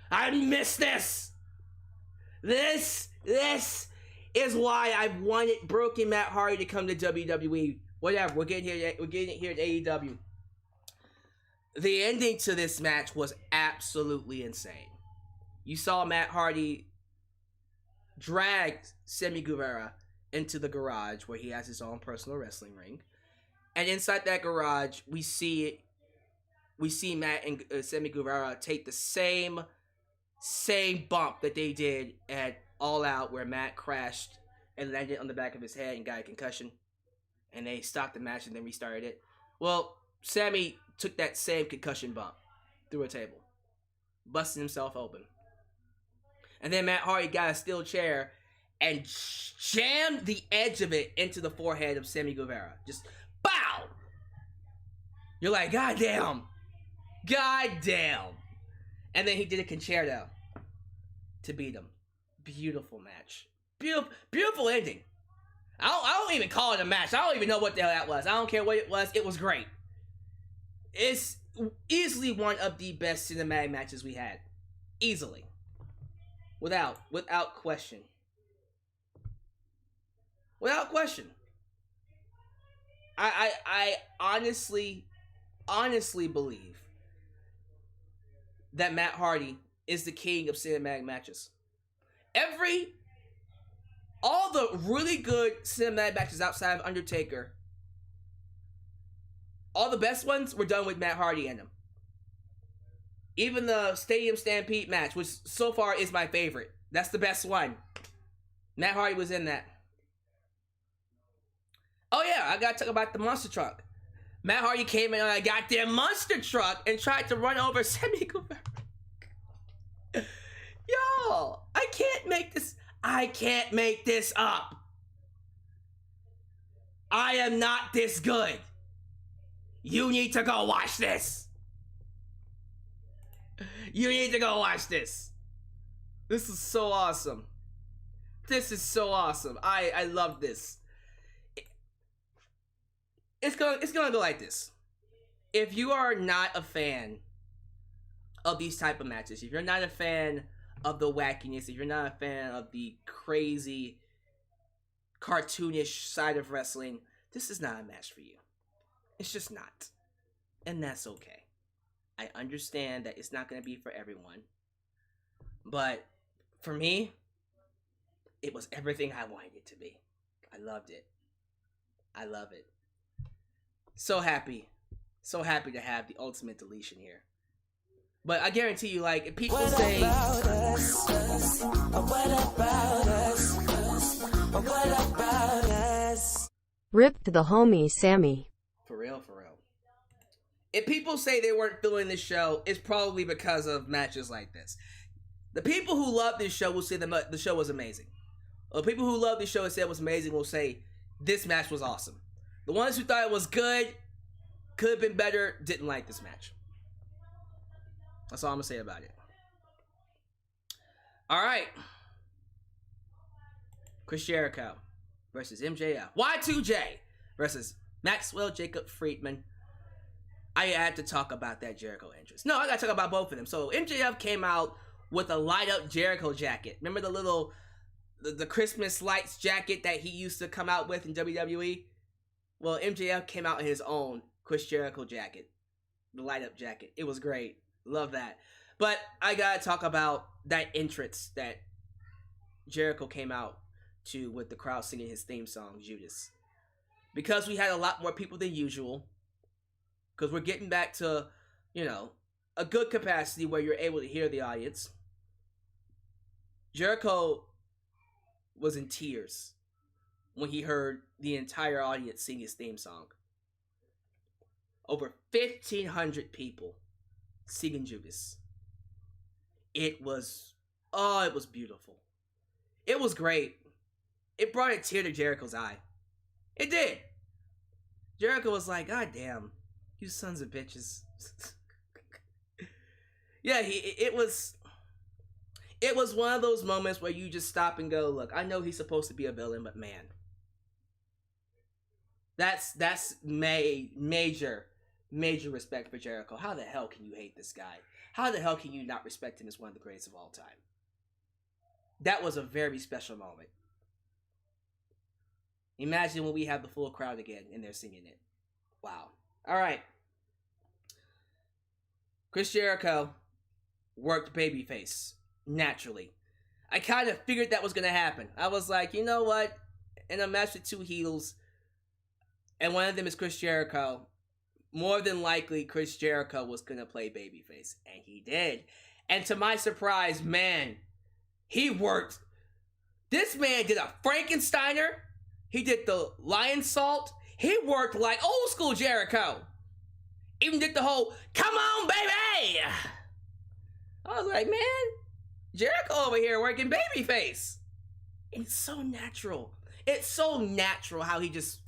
I missed this. This is why I wanted Broken Matt Hardy to come to WWE. Whatever, we're getting it here at AEW. The ending to this match was absolutely insane. You saw Matt Hardy drag Sammy Guevara into the garage where he has his own personal wrestling ring. And inside that garage, we see Matt and Sammy Guevara take the same bump that they did at All Out, where Matt crashed and landed on the back of his head and got a concussion. And they stopped the match and then restarted it. Well, Sammy took that same concussion bump through a table, busting himself open. And then Matt Hardy got a steel chair and jammed the edge of it into the forehead of Sammy Guevara. Just, bow! You're like, God damn. And then he did a concerto to beat him. Beautiful match. Beautiful ending. I don't even call it a match. I don't even know what the hell that was. I don't care what it was. It was great. It's easily one of the best cinematic matches we had. Easily. Without question. Without question. I honestly believe that Matt Hardy is the king of cinematic matches. All the really good cinematic matches outside of Undertaker, all the best ones were done with Matt Hardy in them. Even the Stadium Stampede match, which so far is my favorite. That's the best one. Matt Hardy was in that. Oh yeah, I gotta talk about the monster truck. Matt Hardy came in on a goddamn monster truck and tried to run over Sammy Guevara. Y'all, I can't make this up. I am not this good. You need to go watch this. You need to go watch this. This is so awesome. This is so awesome. I love this. It's gonna go like this. If you are not a fan of these type of matches, if you're not a fan of the wackiness, if you're not a fan of the crazy cartoonish side of wrestling, this is not a match for you. It's just not. And that's okay. I understand that it's not going to be for everyone. But for me, it was everything I wanted it to be. I loved it. I love it. So happy. So happy to have the ultimate deletion here. But I guarantee you, like, if people say...
What about us?
Rip to the homie Sammy.
For real, for real. If people say they weren't feeling this show, it's probably because of matches like this. The people who love this show will say the show was amazing. The people who love this show and said it was amazing will say this match was awesome. The ones who thought it was good, could have been better, didn't like this match. That's all I'm going to say about it. All right. Chris Jericho versus MJF. Y2J versus Maxwell Jacob Friedman. I had to talk about that Jericho entrance. No, I got to talk about both of them. So MJF came out with a light up Jericho jacket. Remember the little, the Christmas lights jacket that he used to come out with in WWE? Well, MJF came out in his own Chris Jericho jacket. The light up jacket. It was great. Love that. But I gotta talk about that entrance that Jericho came out to with the crowd singing his theme song, Judas. Because we had a lot more people than usual. Because we're getting back to, you know, a good capacity where you're able to hear the audience. Jericho was in tears when he heard the entire audience sing his theme song. Over 1,500 people singing Judas. It was beautiful. It was great. It brought a tear to Jericho's eye. It did. Jericho was like, God damn, you sons of bitches. Yeah, it was one of those moments where you just stop and go, look, I know he's supposed to be a villain, but man, that's major respect for Jericho. How the hell can you hate this guy? How the hell can you not respect him as one of the greatest of all time? That was a very special moment. Imagine when we have the full crowd again and they're singing it. Wow. All right. Chris Jericho worked babyface naturally. I kind of figured that was going to happen. I was like, you know what? In a match with two heels, and one of them is Chris Jericho, more than likely Chris Jericho was going to play babyface. And he did. And to my surprise, man, he worked. This man did a Frankensteiner. He did the lion salt. He worked like old school Jericho. Even did the whole, come on, baby! I was like, man, Jericho over here working babyface. And it's so natural. It's so natural how he just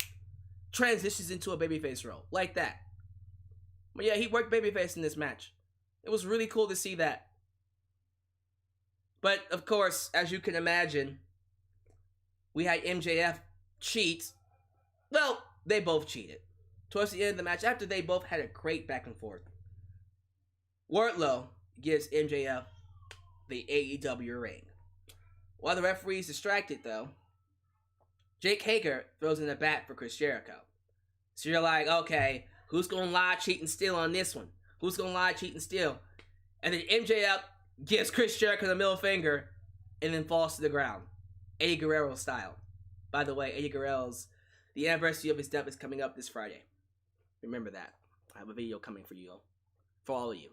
transitions into a babyface role. Like that. But yeah, he worked babyface in this match. It was really cool to see that. But, of course, as you can imagine, we had MJF cheat. Well, they both cheated. Towards the end of the match, after they both had a great back and forth, Wardlow gives MJF the AEW ring. While the referee's distracted, though, Jake Hager throws in a bat for Chris Jericho. So you're like, okay, who's going to lie, cheat, and steal on this one? Who's going to lie, cheat, and steal? And then MJF gives Chris Jericho the middle finger, and then falls to the ground. Eddie Guerrero style. By the way, Eddie Guerrero's, the anniversary of his death is coming up this Friday. Remember that. I have a video coming for you. For all of you.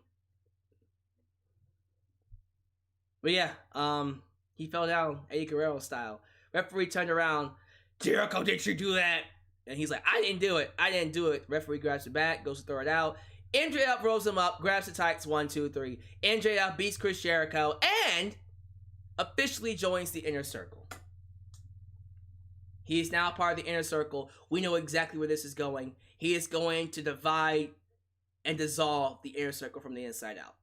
But yeah, he fell down Eddie Guerrero style. Referee turned around. Jericho, did you do that? And he's like, I didn't do it. I didn't do it. Referee grabs it back, goes to throw it out. MJF rolls him up, grabs the tights, 1, 2, 3. MJF beats Chris Jericho and officially joins the Inner Circle. He is now part of the Inner Circle. We know exactly where this is going. He is going to divide and dissolve the Inner Circle from the inside out.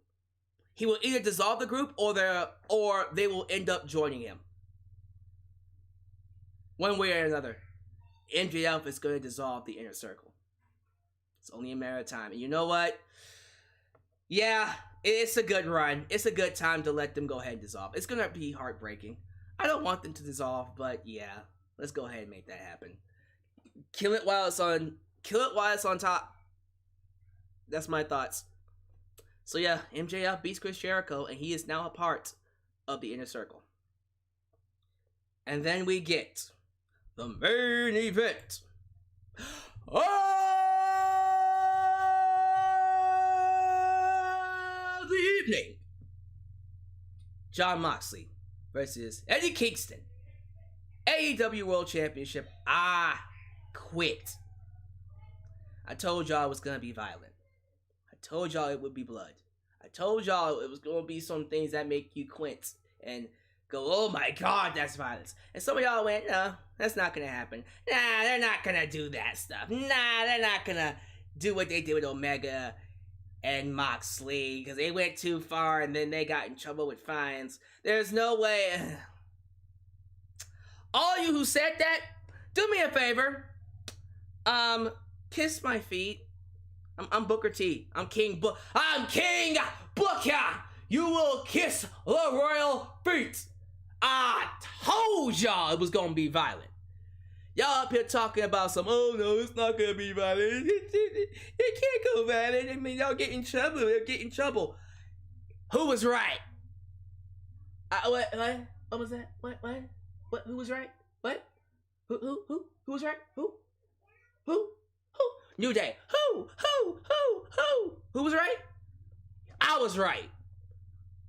He will either dissolve the group or they will end up joining him. One way or another. MJF is going to dissolve the Inner Circle. It's only a matter of time. And you know what? Yeah, it's a good run. It's a good time to let them go ahead and dissolve. It's going to be heartbreaking. I don't want them to dissolve, but yeah. Let's go ahead and make that happen. Kill it while it's on top. That's my thoughts. So yeah, MJF beats Chris Jericho, and he is now a part of the Inner Circle. And then we get the main event of the evening. Jon Moxley versus Eddie Kingston. AEW World Championship. I quit. I told y'all it was gonna be violent. I told y'all it would be blood. I told y'all it was gonna be some things that make you quit and go, oh my god, that's violence. And some of y'all went, no, that's not gonna happen. Nah, they're not gonna do that stuff. Nah, they're not gonna do what they did with Omega and Moxley, because they went too far and then they got in trouble with fines. There's no way. All you who said that, do me a favor. Kiss my feet. I'm Booker T. I'm King Booker. You will kiss the royal feet. I told y'all it was gonna be violent. Y'all up here talking about some, oh no, it's not gonna be violent. It can't go violent. I mean, y'all get in trouble. They'll get in trouble. Who was right? What was that? What? Who was right? What? Who was right? Who? New Day. Who was right? I was right.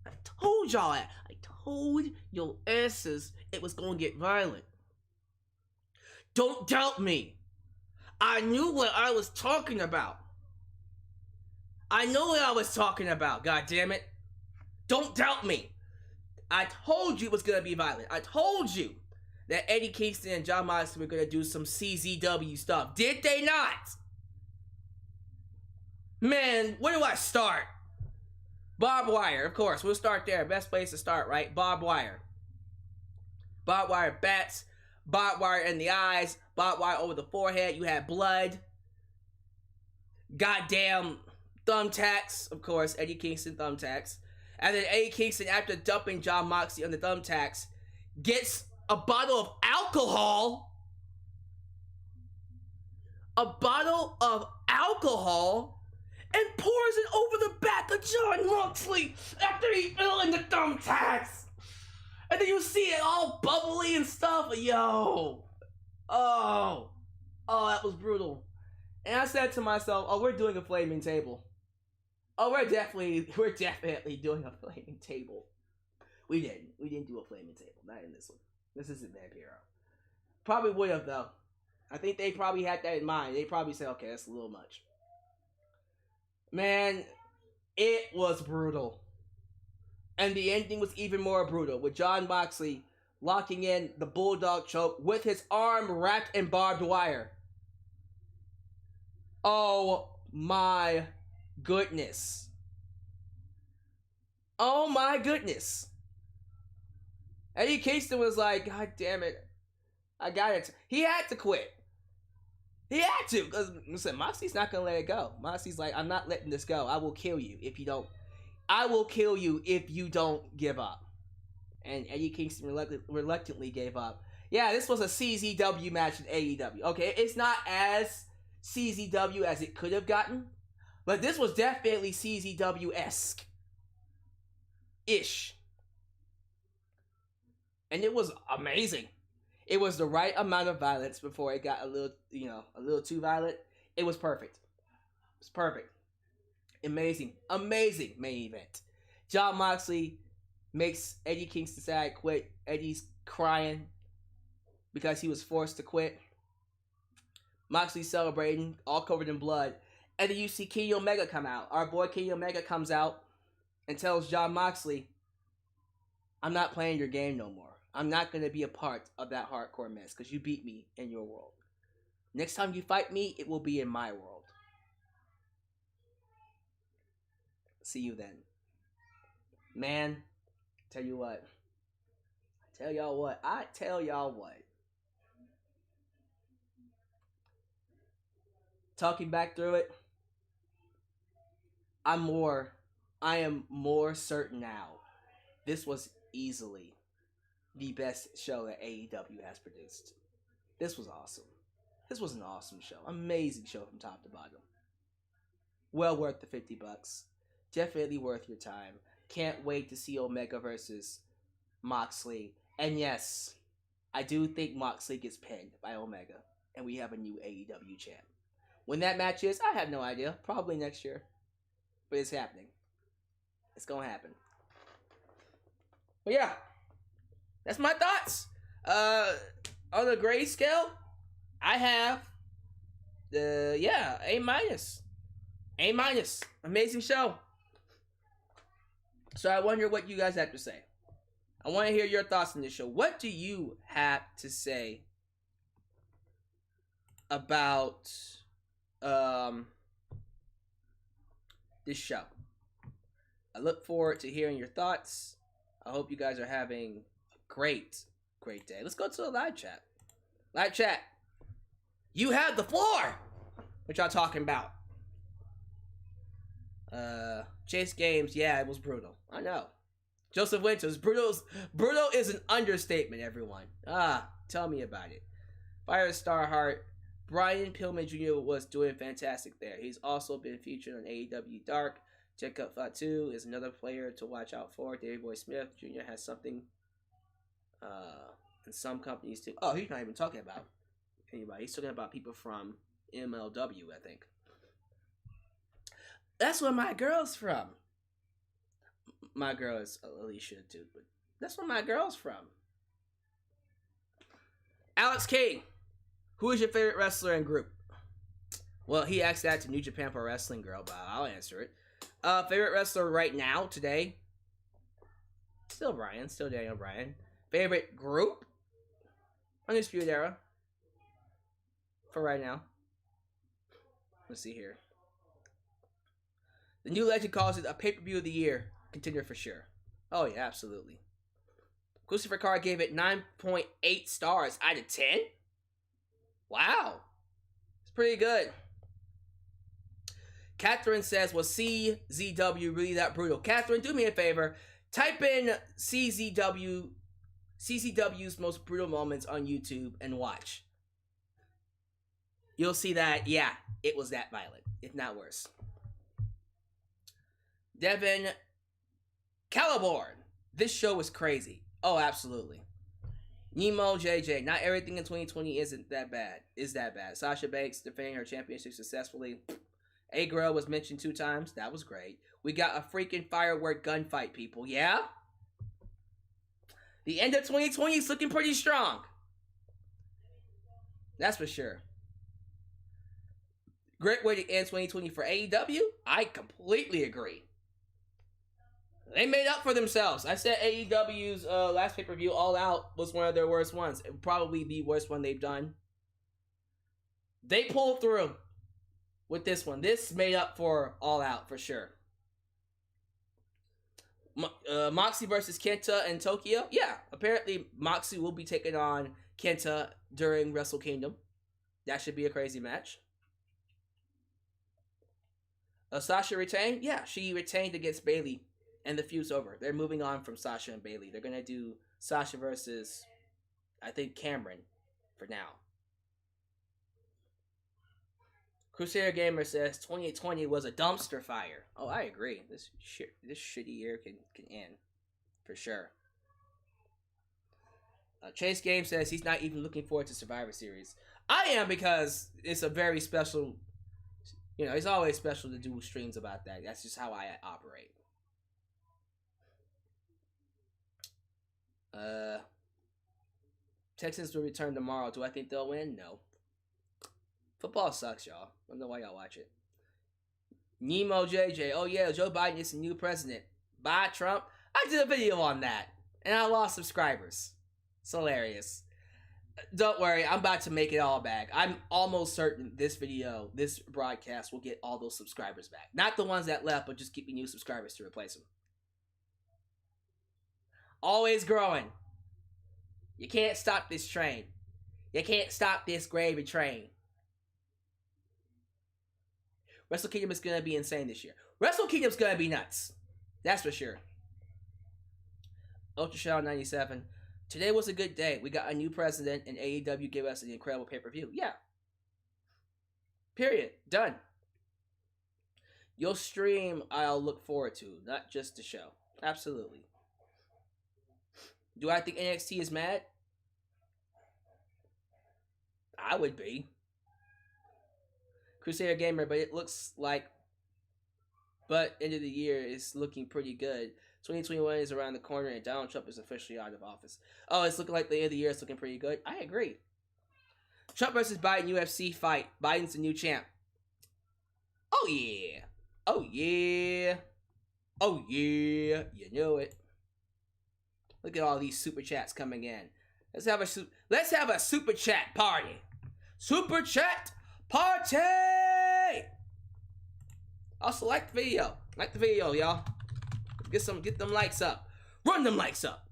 I told y'all that. I told your asses it was gonna get violent. Don't doubt me. I knew what I was talking about. God damn it. Don't doubt me. I told you it was gonna be violent. I told you that Eddie Kingston and Jon Moxley were gonna do some CZW stuff. Did they not? Man, where do I start? Barbed wire, of course. We'll start there. Best place to start, right? Barbed wire. Barbed wire bats. Barbed wire in the eyes. Barbed wire over the forehead. You had blood. Goddamn thumbtacks. Of course, Eddie Kingston thumbtacks. And then Eddie Kingston, after dumping Jon Moxley on the thumbtacks, gets a bottle of alcohol. And pours it over the back of Jon Moxley after he fell in the thumbtacks. And then you see it all bubbly and stuff. Yo. Oh, that was brutal. And I said to myself, oh, we're doing a flaming table. Oh, we're definitely doing a flaming table. We didn't do a flaming table. Not in this one. This isn't Vampiro. Probably would have, though. I think they probably had that in mind. They probably said, okay, that's a little much. Man, it was brutal. And the ending was even more brutal, with Jon Moxley locking in the Bulldog choke with his arm wrapped in barbed wire. Oh my goodness. Oh my goodness. Eddie Kingston was like, God damn it. I got it. He had to quit. He had to, because listen, Moxley's not gonna let it go. Moxley's like, I'm not letting this go. I will kill you if you don't. I will kill you if you don't give up. And Eddie Kingston reluctantly gave up. Yeah, this was a CZW match in AEW. Okay, it's not as CZW as it could have gotten, but this was definitely CZW-esque. Ish. and it was amazing. It was the right amount of violence before it got a little too violent. It was perfect. It was perfect. Amazing main event. Jon Moxley makes Eddie Kingston sad quit. Eddie's crying because he was forced to quit. Moxley celebrating, all covered in blood. And then you see Kenny Omega come out. Our boy Kenny Omega comes out and tells Jon Moxley, I'm not playing your game no more. I'm not going to be a part of that hardcore mess because you beat me in your world. Next time you fight me, it will be in my world. See you then. Man, tell you what. I tell y'all what. Talking back through it, I am more certain now. This was easily the best show that AEW has produced. This was awesome. This was an awesome show. Amazing show from top to bottom. Well worth the $50. Definitely worth your time. Can't wait to see Omega versus Moxley. And yes, I do think Moxley gets pinned by Omega. And we have a new AEW champ. When that match is, I have no idea. Probably next year. But it's happening. It's gonna happen. But yeah. That's my thoughts. On the grade scale, I have A minus. A minus. Amazing show. So I wonder what you guys have to say. I want to hear your thoughts on this show. What do you have to say about this show? I look forward to hearing your thoughts. I hope you guys are having a great day. Let's go to the live chat. Live chat. You have the floor. What y'all talking about? Chase Games, yeah, it was brutal. I know. Joseph Winters, brutal is an understatement, everyone. Tell me about it. Firestar Heart, Brian Pillman Jr. was doing fantastic there. He's also been featured on AEW Dark. Jacob Fatu is another player to watch out for. Davey Boy Smith Jr. has something in some companies too. Oh, he's not even talking about anybody. He's talking about people from MLW, I think. That's where my girl's from. My girl is Alicia too, but that's where my girl's from. Alex King, who is your favorite wrestler and group? Well, he asked that to New Japan Pro Wrestling girl, but I'll answer it. Favorite wrestler right now, today? Still Bryan, still Daniel Bryan. Favorite group? Undisputed Era. For right now. Let's see here. The New Legend calls it a pay-per-view of the year contender for sure. Oh yeah, absolutely. Christopher Carr gave it 9.8 stars out of 10. Wow. It's pretty good. Catherine says, was CZW really that brutal? Catherine, do me a favor. Type in CZW's most brutal moments on YouTube and watch. You'll see that, yeah, it was that violent, if not worse. Devin Caliborn. This show was crazy. Oh, absolutely. Nemo JJ. Not everything in 2020 isn't that bad. Is that bad? Sasha Banks defending her championship successfully. A-Girl was mentioned 2 times. That was great. We got a freaking firework gunfight, people. Yeah? The end of 2020 is looking pretty strong. That's for sure. Great way to end 2020 for AEW. I completely agree. They made up for themselves. I said AEW's last pay-per-view, All Out, was one of their worst ones. Probably the worst one they've done. They pulled through with this one. This made up for All Out, for sure. Moxley versus Kenta in Tokyo. Yeah, apparently Moxley will be taking on Kenta during Wrestle Kingdom. That should be a crazy match. Sasha retained? Yeah, she retained against Bayley. And the feud's over. They're moving on from Sasha and Bayley. They're going to do Sasha versus, I think, Cameron for now. Crusader Gamer says 2020 was a dumpster fire. Oh, I agree. This shitty year can end. For sure. Chase Game says he's not even looking forward to Survivor Series. I am, because it's a very special, it's always special to do streams about that. That's just how I operate. Texans will return tomorrow. Do I think they'll win? No. Football sucks, y'all. I don't know why y'all watch it. Nemo JJ. Oh yeah, Joe Biden is the new president. Bye, Trump. I did a video on that, and I lost subscribers. It's hilarious. Don't worry, I'm about to make it all back. I'm almost certain this broadcast will get all those subscribers back. Not the ones that left, but just keep me new subscribers to replace them. Always growing. You can't stop this train. You can't stop this gravy train. Wrestle Kingdom is going to be insane this year. Wrestle Kingdom is going to be nuts. That's for sure. Ultra Shadow 97. Today was a good day. We got a new president, and AEW gave us an incredible pay-per-view. Yeah. Period. Done. Your stream I'll look forward to, not just the show. Absolutely. Do I think NXT is mad? I would be. Crusader Gamer, but it looks like, but end of the year is looking pretty good. 2021 is around the corner, and Donald Trump is officially out of office. Oh, it's looking like the end of the year is looking pretty good. I agree. Trump versus Biden UFC fight. Biden's the new champ. Oh yeah. Oh yeah. Oh yeah. You know it. Look at all these super chats coming in. Let's have a super chat party. Super chat party. Also like the video. Like the video, y'all. Get them likes up. Run them likes up.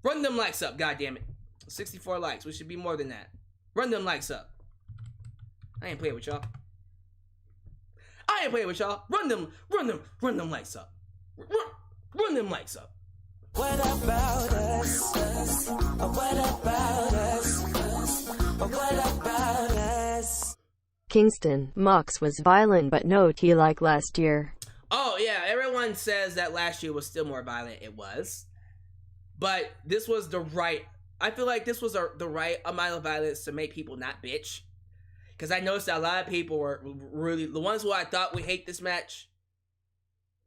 Run them likes up, goddammit. 64 likes. We should be more than that. Run them likes up. I ain't playing with y'all. I ain't playing with y'all. Run them likes up. Run them likes up.
What about us? What about us? What about us?
Kingston, Mox was violent but no tea like last year.
Oh, yeah, everyone says that last year was still more violent. It was. But this was I feel like this was the right amount of violence to make people not bitch. Because I noticed that a lot of people were really, the ones who I thought would hate this match,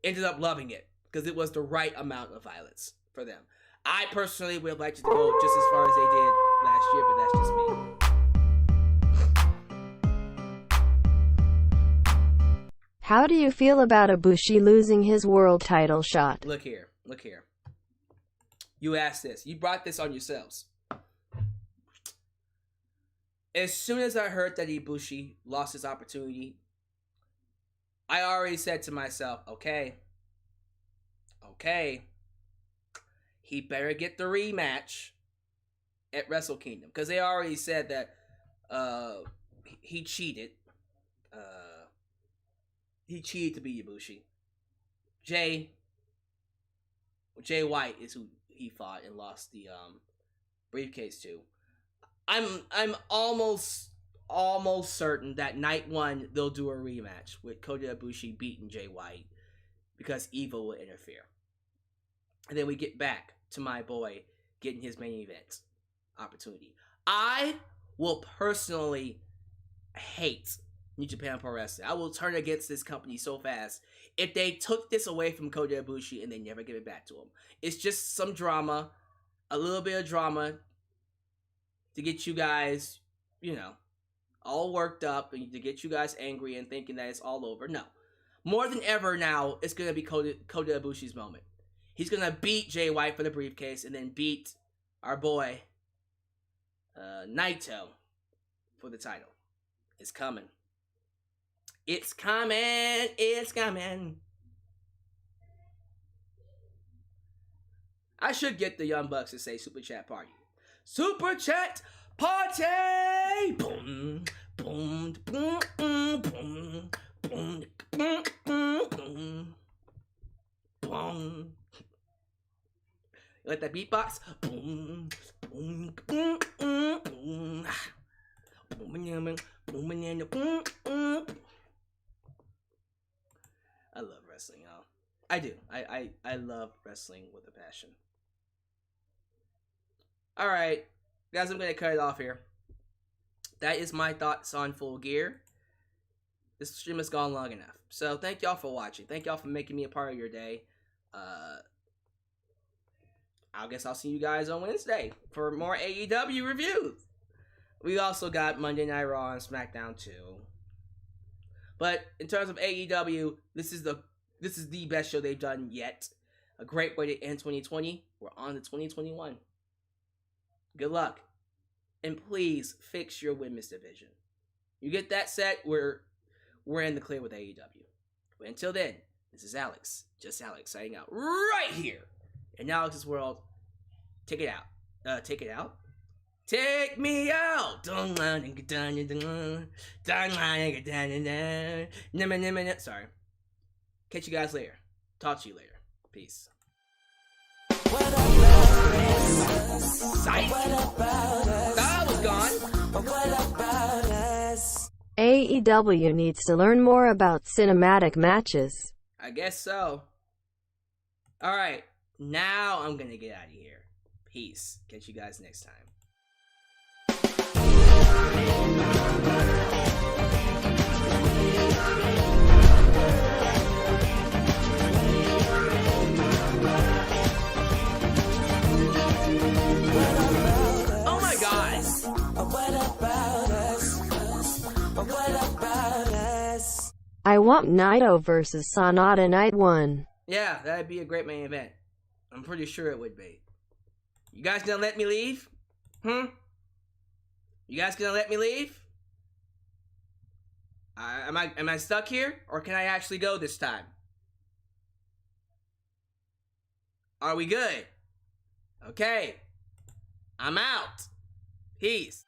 ended up loving it. Because it was the right amount of violence for them. I personally would have liked it to go just as far as they did last year, but that's just me.
How do you feel about Ibushi losing his world title shot?
Look here. You asked this. You brought this on yourselves. As soon as I heard that Ibushi lost his opportunity, I already said to myself, okay, he better get the rematch at Wrestle Kingdom. Because they already said that he cheated. He cheated to beat Ibushi. Jay White is who he fought and lost the briefcase to. I'm almost certain that night one they'll do a rematch with Kota Ibushi beating Jay White because Evil will interfere. And then we get back to my boy getting his main event opportunity. I will personally hate New Japan Pro Wrestling. I will turn against this company so fast if they took this away from Kota Ibushi and they never give it back to him. It's just some drama, a little bit of drama to get you guys, all worked up and to get you guys angry and thinking that it's all over. No. More than ever now, it's going to be Kota Ibushi's moment. He's going to beat Jay White for the briefcase and then beat our boy Naito for the title. It's coming. It's coming. It's coming. I should get the Young Bucks to say Super Chat Party. Super Chat Party! Boom, boom, boom, boom, boom, boom, boom, boom, boom. You like that beatbox? Boom, boom, boom, boom, boom. Boom, boom, boom, boom. I love wrestling, y'all. I do. I love wrestling with a passion. Alright, guys, I'm going to cut it off here. That is my thoughts on Full Gear. This stream has gone long enough. So, thank y'all for watching. Thank y'all for making me a part of your day. I guess I'll see you guys on Wednesday for more AEW reviews. We also got Monday Night Raw and SmackDown too. But in terms of AEW, this is the best show they've done yet. A great way to end 2020. We're on to 2021. Good luck. And please fix your women's division. You get that set, we're in the clear with AEW. But until then, this is Alyx. Just Alyx signing out right here in Alyx's world. Take it out. Take it out? Take me out. Sorry. Catch you guys later. Talk to you later. Peace. Psych. That was gone.
AEW needs to learn more about cinematic matches.
I guess so. Alright. Now I'm gonna get out of here. Peace. Catch you guys next time. Oh my god!
I want Naito versus Sanada Night 1.
Yeah, that'd be a great main event. I'm pretty sure it would be. You guys gonna let me leave? You guys gonna let me leave? Am I stuck here? Or can I actually go this time? Are we good? Okay. I'm out. Peace.